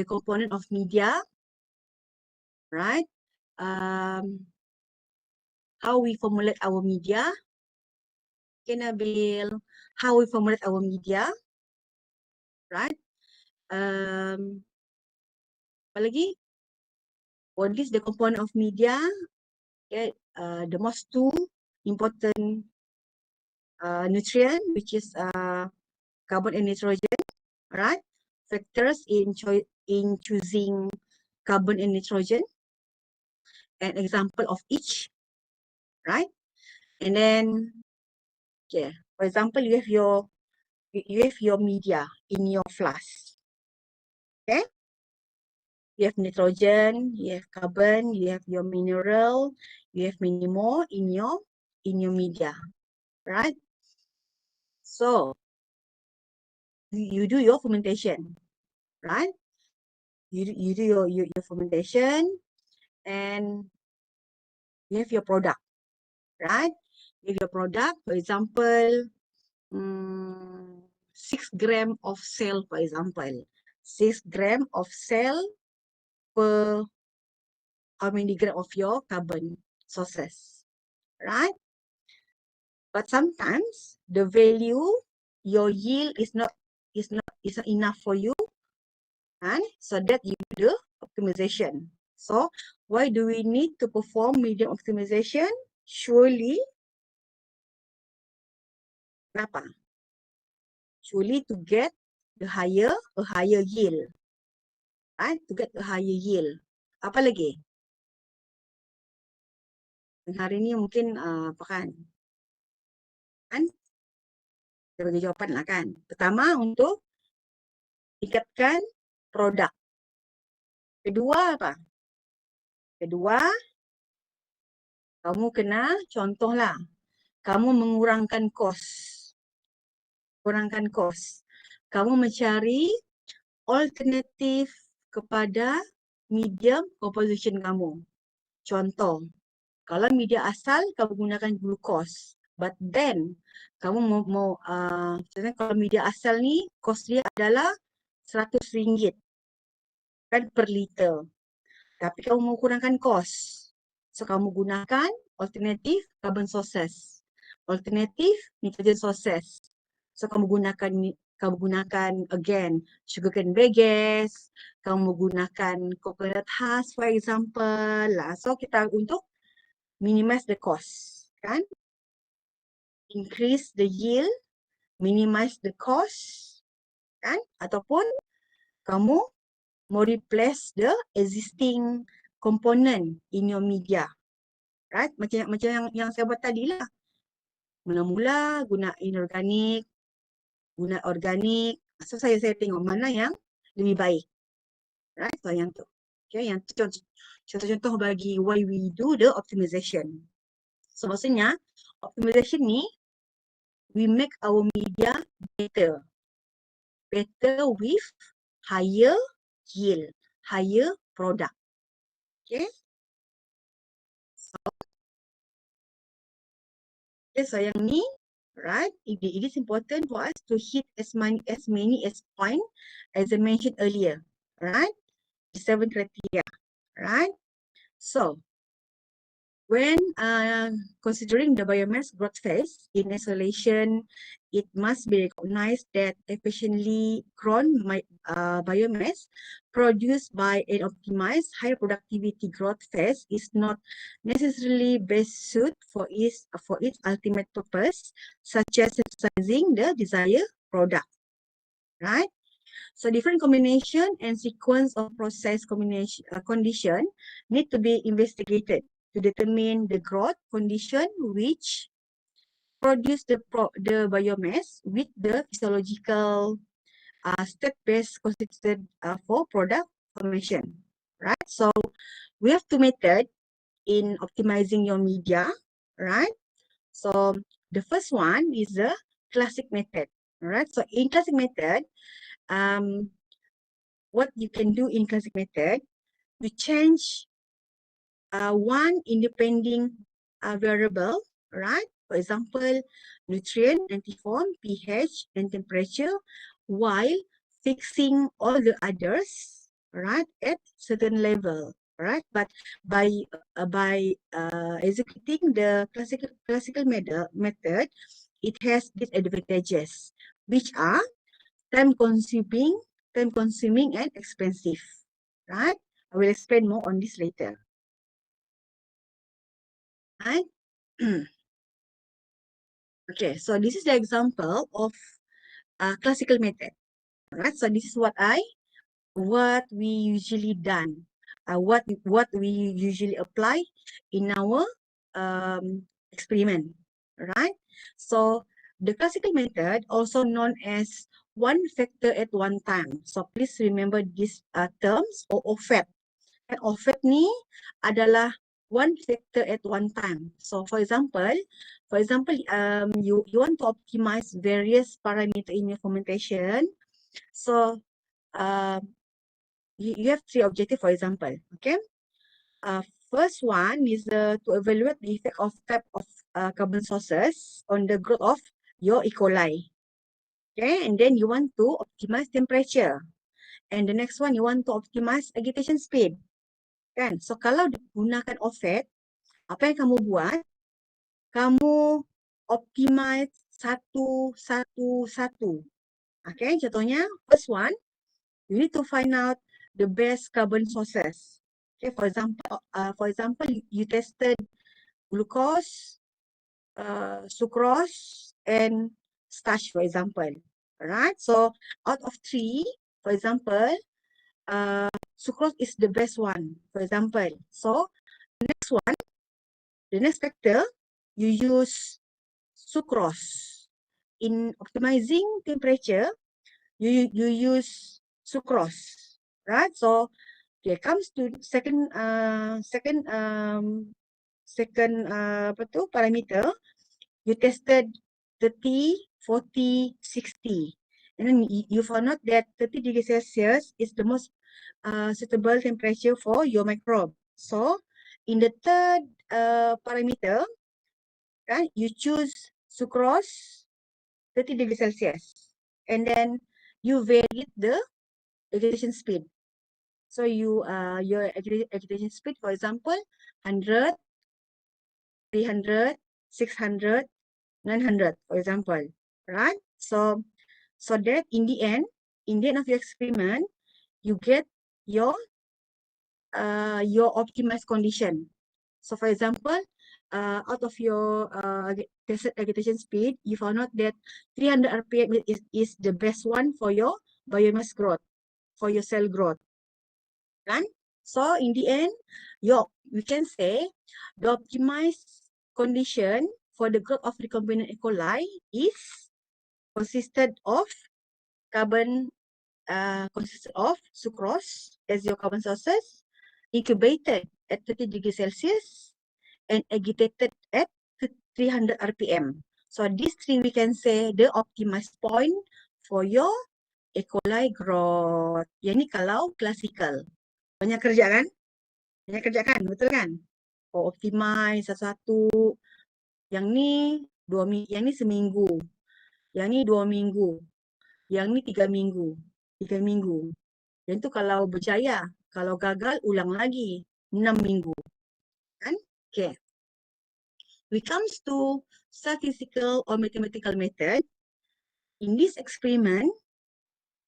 component of media, right? How we formulate our media. Okay, Nabil. How we formulate our media, right? Apa lagi? What is the component of media? Okay, the most two important nutrient, which is carbon and nitrogen, right? Factors in choosing carbon and nitrogen. An example of each, right? And then, okay, for example, you have your media in your flask. Okay, you have nitrogen, you have carbon, you have your mineral, you have many more in your media, right? So you do your fermentation, right? You do your fermentation, and you have your product, right? You have your product, for example, 6 grams of cell, for example. 6 grams of cell per how many grams of your carbon sources, right? But sometimes the value, your yield is not enough for you, and so that you do the optimization. So why do we need to perform medium optimization? Surely, kenapa? Surely to get a higher yield, right? To get a higher yield. Apa lagi? Hari ni mungkin apa kan? Kan? Kita bagi jawapan lah kan. Pertama, untuk tingkatkan produk. Kedua apa? Kedua, kamu kena contohlah. Kamu mengurangkan kos. Kurangkan kos. Kamu mencari alternatif kepada medium composition kamu. Contoh, kalau media asal kamu gunakan glukos, but then kamu mau contohnya kalau media asal ni kos dia adalah RM100 kan per liter. Tapi kamu mau kurangkan kos. So kamu gunakan alternatif carbon sources. Alternatif nitrogen sources. So kamu gunakan again sugarcane bagasse, kamu gunakan coconut husk for example lah. So kita untuk minimize the cost, kan? Increase the yield, minimize the cost, kan? Ataupun kamu mau replace the existing component in your media, right? Macam yang saya buat tadi lah. Mula-mula guna inorganik, guna organik. So saya tengok mana yang lebih baik, right? So yang tu, okay? Yang contoh-contoh bagi why we do the optimization. So maksudnya optimization ni we make our media better with higher yield, higher product. Okay. So yang ni, right? It is important for us to hit as many as point as I mentioned earlier, right? The 7 criteria, right? So when considering the biomass growth phase in isolation, it must be recognized that efficiently grown biomass produced by an optimized high productivity growth phase is not necessarily best suited for its ultimate purpose, such as synthesizing the desired product, right? So different combination and sequence of process combination condition need to be investigated to determine the growth condition which produce the biomass with the physiological state-based constituted for product formation, right? So we have two methods in optimizing your media, right? So the first one is the classic method, right? So in classic method, what you can do in classic method, you change one independent variable, right? For example, nutrient, antiform, pH, and temperature, while fixing all the others, right, at certain level, right? But by executing the classical method, it has disadvantages, which are time consuming, and expensive, right? I will explain more on this later. Right? Okay, so this is the example of classical method. Right? So this is what we usually done, what we usually apply in our experiment. Right? So the classical method, also known as one factor at one time. So please remember these terms, or OFAT. And OFAT ni adalah one factor at one time. So for example, you want to optimize various parameter in your fermentation. So you have three objectives, for example. Okay. First one is to evaluate the effect of type of carbon sources on the growth of your E. coli. Okay, and then you want to optimize temperature. And the next one, you want to optimize agitation speed. Kan? So kalau gunakan OFAT, apa yang kamu buat? Kamu optimize satu. Okay, contohnya, first one, you need to find out the best carbon sources. Okay, for example, you tested glucose, sucrose, and starch, for example. Alright, so out of 3, for example, sucrose is the best one, for example. So next one, the next factor, you use sucrose. In optimizing temperature, you use sucrose, right? So okay, comes to second parameter. You tested 30, 40, 60, and then you found out that 30 degrees Celsius is the most suitable temperature for your microbe. So in the third parameter, right, you choose sucrose 30 degrees Celsius, and then you vary the agitation speed. So your agitation speed, for example, 100, 300, 600, 900, for example, right? So that in the end of your experiment, you get your optimized condition. So for example, out of your tested agitation speed, you found out that 300 RPM is the best one for your biomass growth, for your cell growth. Right? So in the end, we can say the optimized condition for the growth of recombinant E. coli is consisted of sucrose as your carbon sources, incubated at 30 degrees Celsius, and agitated at 300 RPM. So these three we can say the optimized point for your E. coli growth. Yang ni kalau classical. Banyak kerja kan? Betul kan? Oh, optimize satu-satu. Yang ni seminggu. Yang ni 2 minggu. Yang ni 3 minggu. 3 minggu. Yang tu kalau berjaya. Kalau gagal, ulang lagi. 6 minggu. Kan? Okay. We comes to statistical or mathematical method. In this experiment,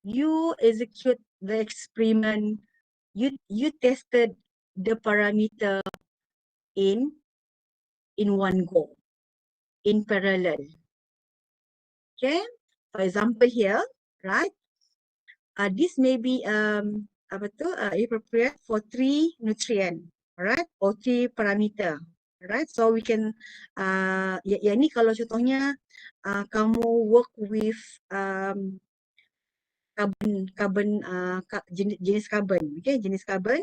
you execute the experiment. You tested the parameter in one go, in parallel. Okay. For example here, right? this may be appropriate for 3 nutrient, alright, or 3 parameter, alright. So we can yang ni kalau contohnya kamu work with jenis carbon, okay, jenis carbon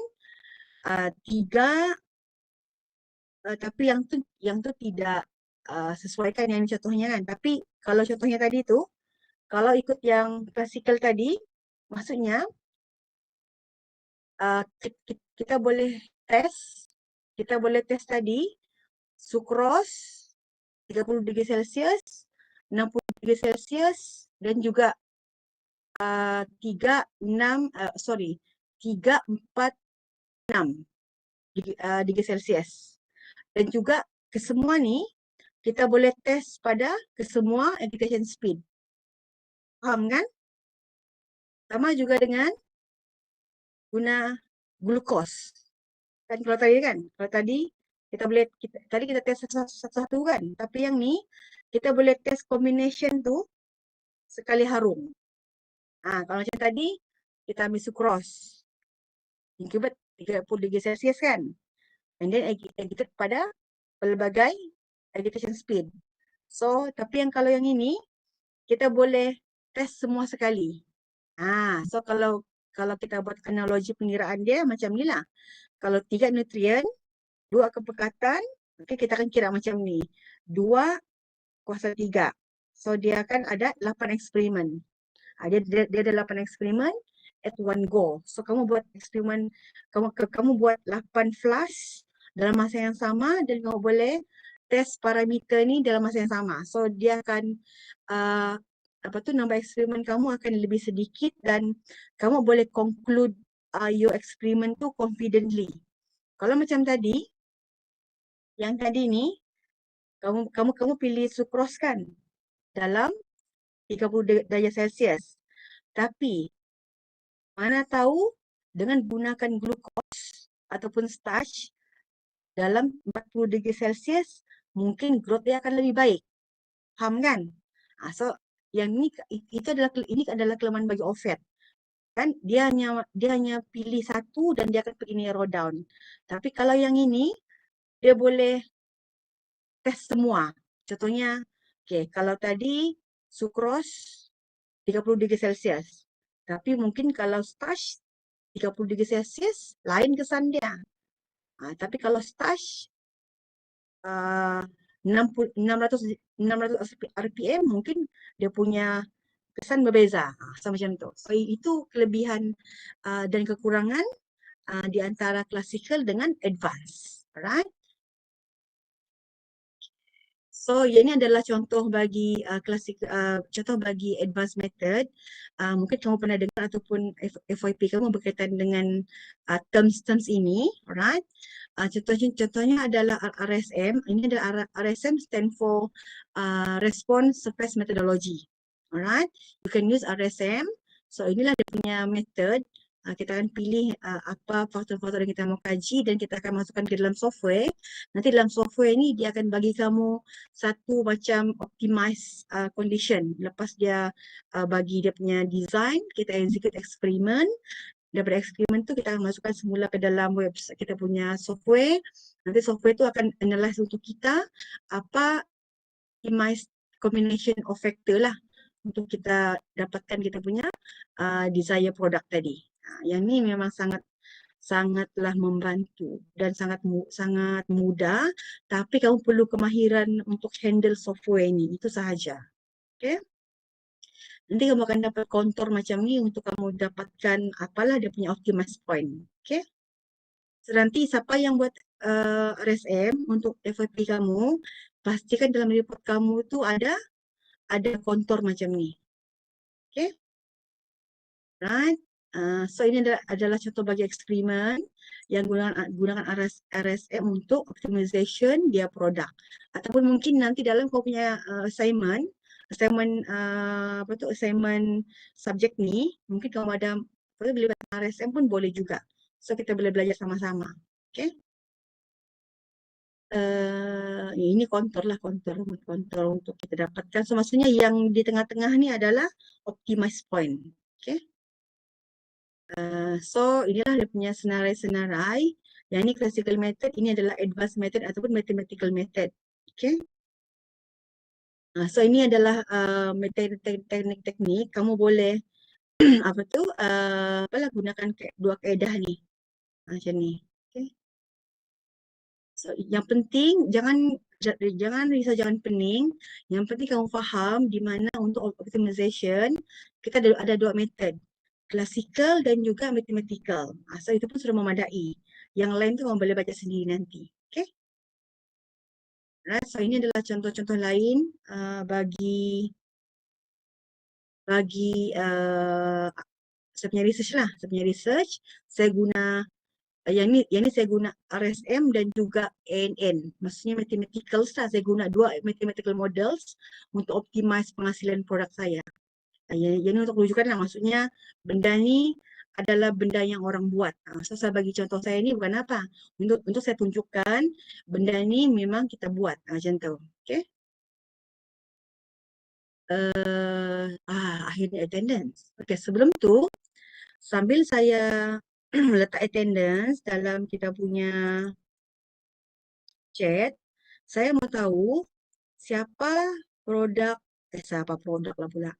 3 tapi yang tu tidak sesuaikan yang contohnya kan. Tapi kalau contohnya tadi tu, kalau ikut yang klasikal tadi, maksudnya kita boleh test, tadi sukros 30 darjah Celsius, 60 darjah Celsius dan juga 3, 4, 6 darjah Celsius. Dan juga kesemua ni kita boleh test pada kesemua agitation speed. Faham kan? Sama juga dengan guna glukos. Kan kalau tadi kita test satu-satu kan. Tapi yang ni kita boleh test combination tu sekali harum. Kalau macam tadi kita ambil sukros, incubate 30 darjah Celsius kan. And then agitate pada pelbagai agitation speed. So, tapi kalau yang ini kita boleh test semua sekali. So kalau kita buat analogi pengiraan dia macam ni lah. Kalau 3 nutrien, 2 kepekatan, okay, kita akan kira macam ni. 2 kuasa 3. So dia akan ada 8 eksperimen. Dia ada 8 eksperimen at one go. So kamu buat eksperimen, kamu buat 8 flash dalam masa yang sama dan kamu boleh test parameter ni dalam masa yang sama. So dia akan nambah eksperimen kamu akan lebih sedikit dan kamu boleh conclude your eksperimen tu confidently. Kalau macam tadi, yang tadi ni kamu pilih sukros kan dalam 30 darjah Celsius. Tapi mana tahu dengan gunakan glukos ataupun starch dalam 40 darjah Celsius mungkin growth dia akan lebih baik. Faham kan? So yang ini adalah kelemahan bagi OVAD. Kan dia hanya pilih satu dan dia akan pergi narrow down. Tapi kalau yang ini dia boleh test semua. Contohnya, kalau tadi sukros 30 darjah Celsius. Tapi mungkin kalau starch 30 darjah Celsius lain kesan dia. Tapi kalau starch 600 RPM mungkin dia punya kesan berbeza. So macam tu. So itu kelebihan dan kekurangan di antara klasikal dengan advance. Alright. So ini adalah contoh bagi contoh bagi advanced method. Mungkin kamu pernah dengar ataupun FYP kamu berkaitan dengan terms-terms ini, alright? Contohnya adalah RSM. Ini adalah RSM stand for Response Surface Methodology. Alright? You can use RSM. So inilah dia punya method. Kita akan pilih apa faktor-faktor yang kita mau kaji dan kita akan masukkan ke dalam software. Nanti dalam software ni dia akan bagi kamu satu macam optimize condition. Lepas dia bagi dia punya design, kita execute eksperimen. Daripada eksperimen tu kita akan masukkan semula ke dalam website kita punya software. Nanti software tu akan analyze untuk kita apa optimize combination of factor lah untuk kita dapatkan kita punya desire product tadi. Yang ni memang sangatlah membantu dan sangat mudah, tapi kamu perlu kemahiran untuk handle software ini, itu sahaja. Okay? Nanti kamu akan dapat kontur macam ni untuk kamu dapatkan apalah dia punya optimize point. Okay? So, nanti siapa yang buat RSM untuk FYP kamu, pastikan dalam report kamu tu ada kontur macam ni. Okay? Right? So ini adalah contoh bagi eksperimen yang gunakan RSM untuk optimization dia produk. Ataupun mungkin nanti dalam kau punya assignment subjek ni, mungkin kamu ada boleh RSM pun boleh juga. So kita boleh belajar sama-sama. Okay? Ini kontur untuk kita dapatkan. So maksudnya yang di tengah-tengah ni adalah optimize point. Okay? So inilah dia punya senarai-senarai. Yang ini classical method, ini adalah advanced method ataupun mathematical method. Okay. So ini adalah teknik-teknik. Kamu boleh apa tu apalah gunakan dua kaedah ni. Macam ni. Okay. So, yang penting jangan risau, jangan pening. Yang penting kamu faham di mana untuk optimization kita ada dua method. Klasikal dan juga mathematical. So itu pun sudah memadai. Yang lain tu kamu boleh baca sendiri nanti. Okay? Right, so ini adalah contoh-contoh lain bagi saya punya research lah. Saya punya research, saya guna yang ni saya guna RSM dan juga ANN. Maksudnya mathematical lah. Saya guna dua mathematical models untuk optimize penghasilan produk saya. Yang ni untuk rujukan lah. Maksudnya benda ni adalah benda yang orang buat. So saya bagi contoh saya ni bukan apa. Untuk saya tunjukkan benda ni memang kita buat. Macam tu. Okay. Akhirnya attendance. Okay, sebelum tu sambil saya letak attendance dalam kita punya chat, saya mau tahu siapa produk lah pula.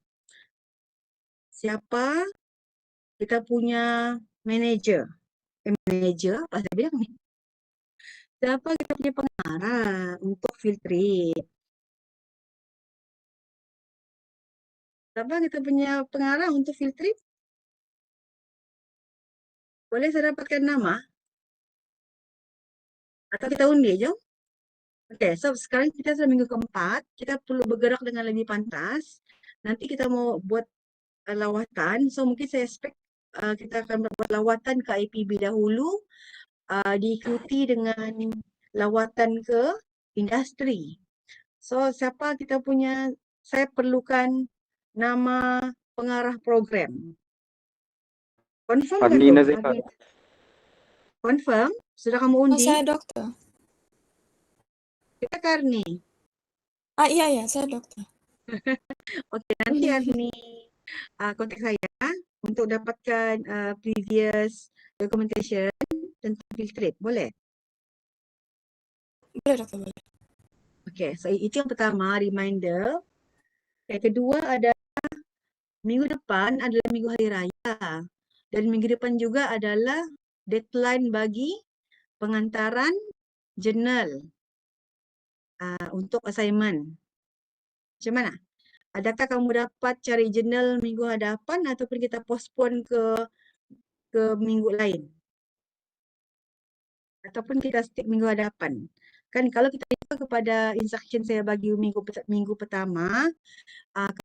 Siapa kita punya manager. Manager, apa saya bilang ni? Siapa kita punya pengarah untuk field trip? Siapa kita punya pengarah untuk field trip? Boleh saya dapatkan nama? Atau kita undi, jom? Okay, so sekarang kita sudah minggu keempat. Kita perlu bergerak dengan lebih pantas. Nanti kita mau buat lawatan. So mungkin saya expect kita akan buat lawatan ke IPB dahulu. Diikuti dengan lawatan ke industri. So siapa kita punya, saya perlukan nama pengarah program. Confirm ke tu? Fadlina Zefar. Confirm? Sudah kamu Oh, undi? saya dokter. Kita Karni. Iya, saya dokter. Okey, nanti Arni kontak saya untuk dapatkan previous documentation tentang field trip. Boleh? Boleh dokter, boleh. Okey, so itu yang pertama, reminder. Yang kedua adalah minggu depan adalah minggu hari raya. Dan minggu depan juga adalah deadline bagi pengantaran jurnal untuk assignment. Macam mana? Adakah kamu dapat cari jurnal minggu hadapan ataupun kita postpone ke minggu lain? Ataupun kita stick minggu hadapan. Kan kalau kita ikut kepada instruction saya bagi minggu pertama,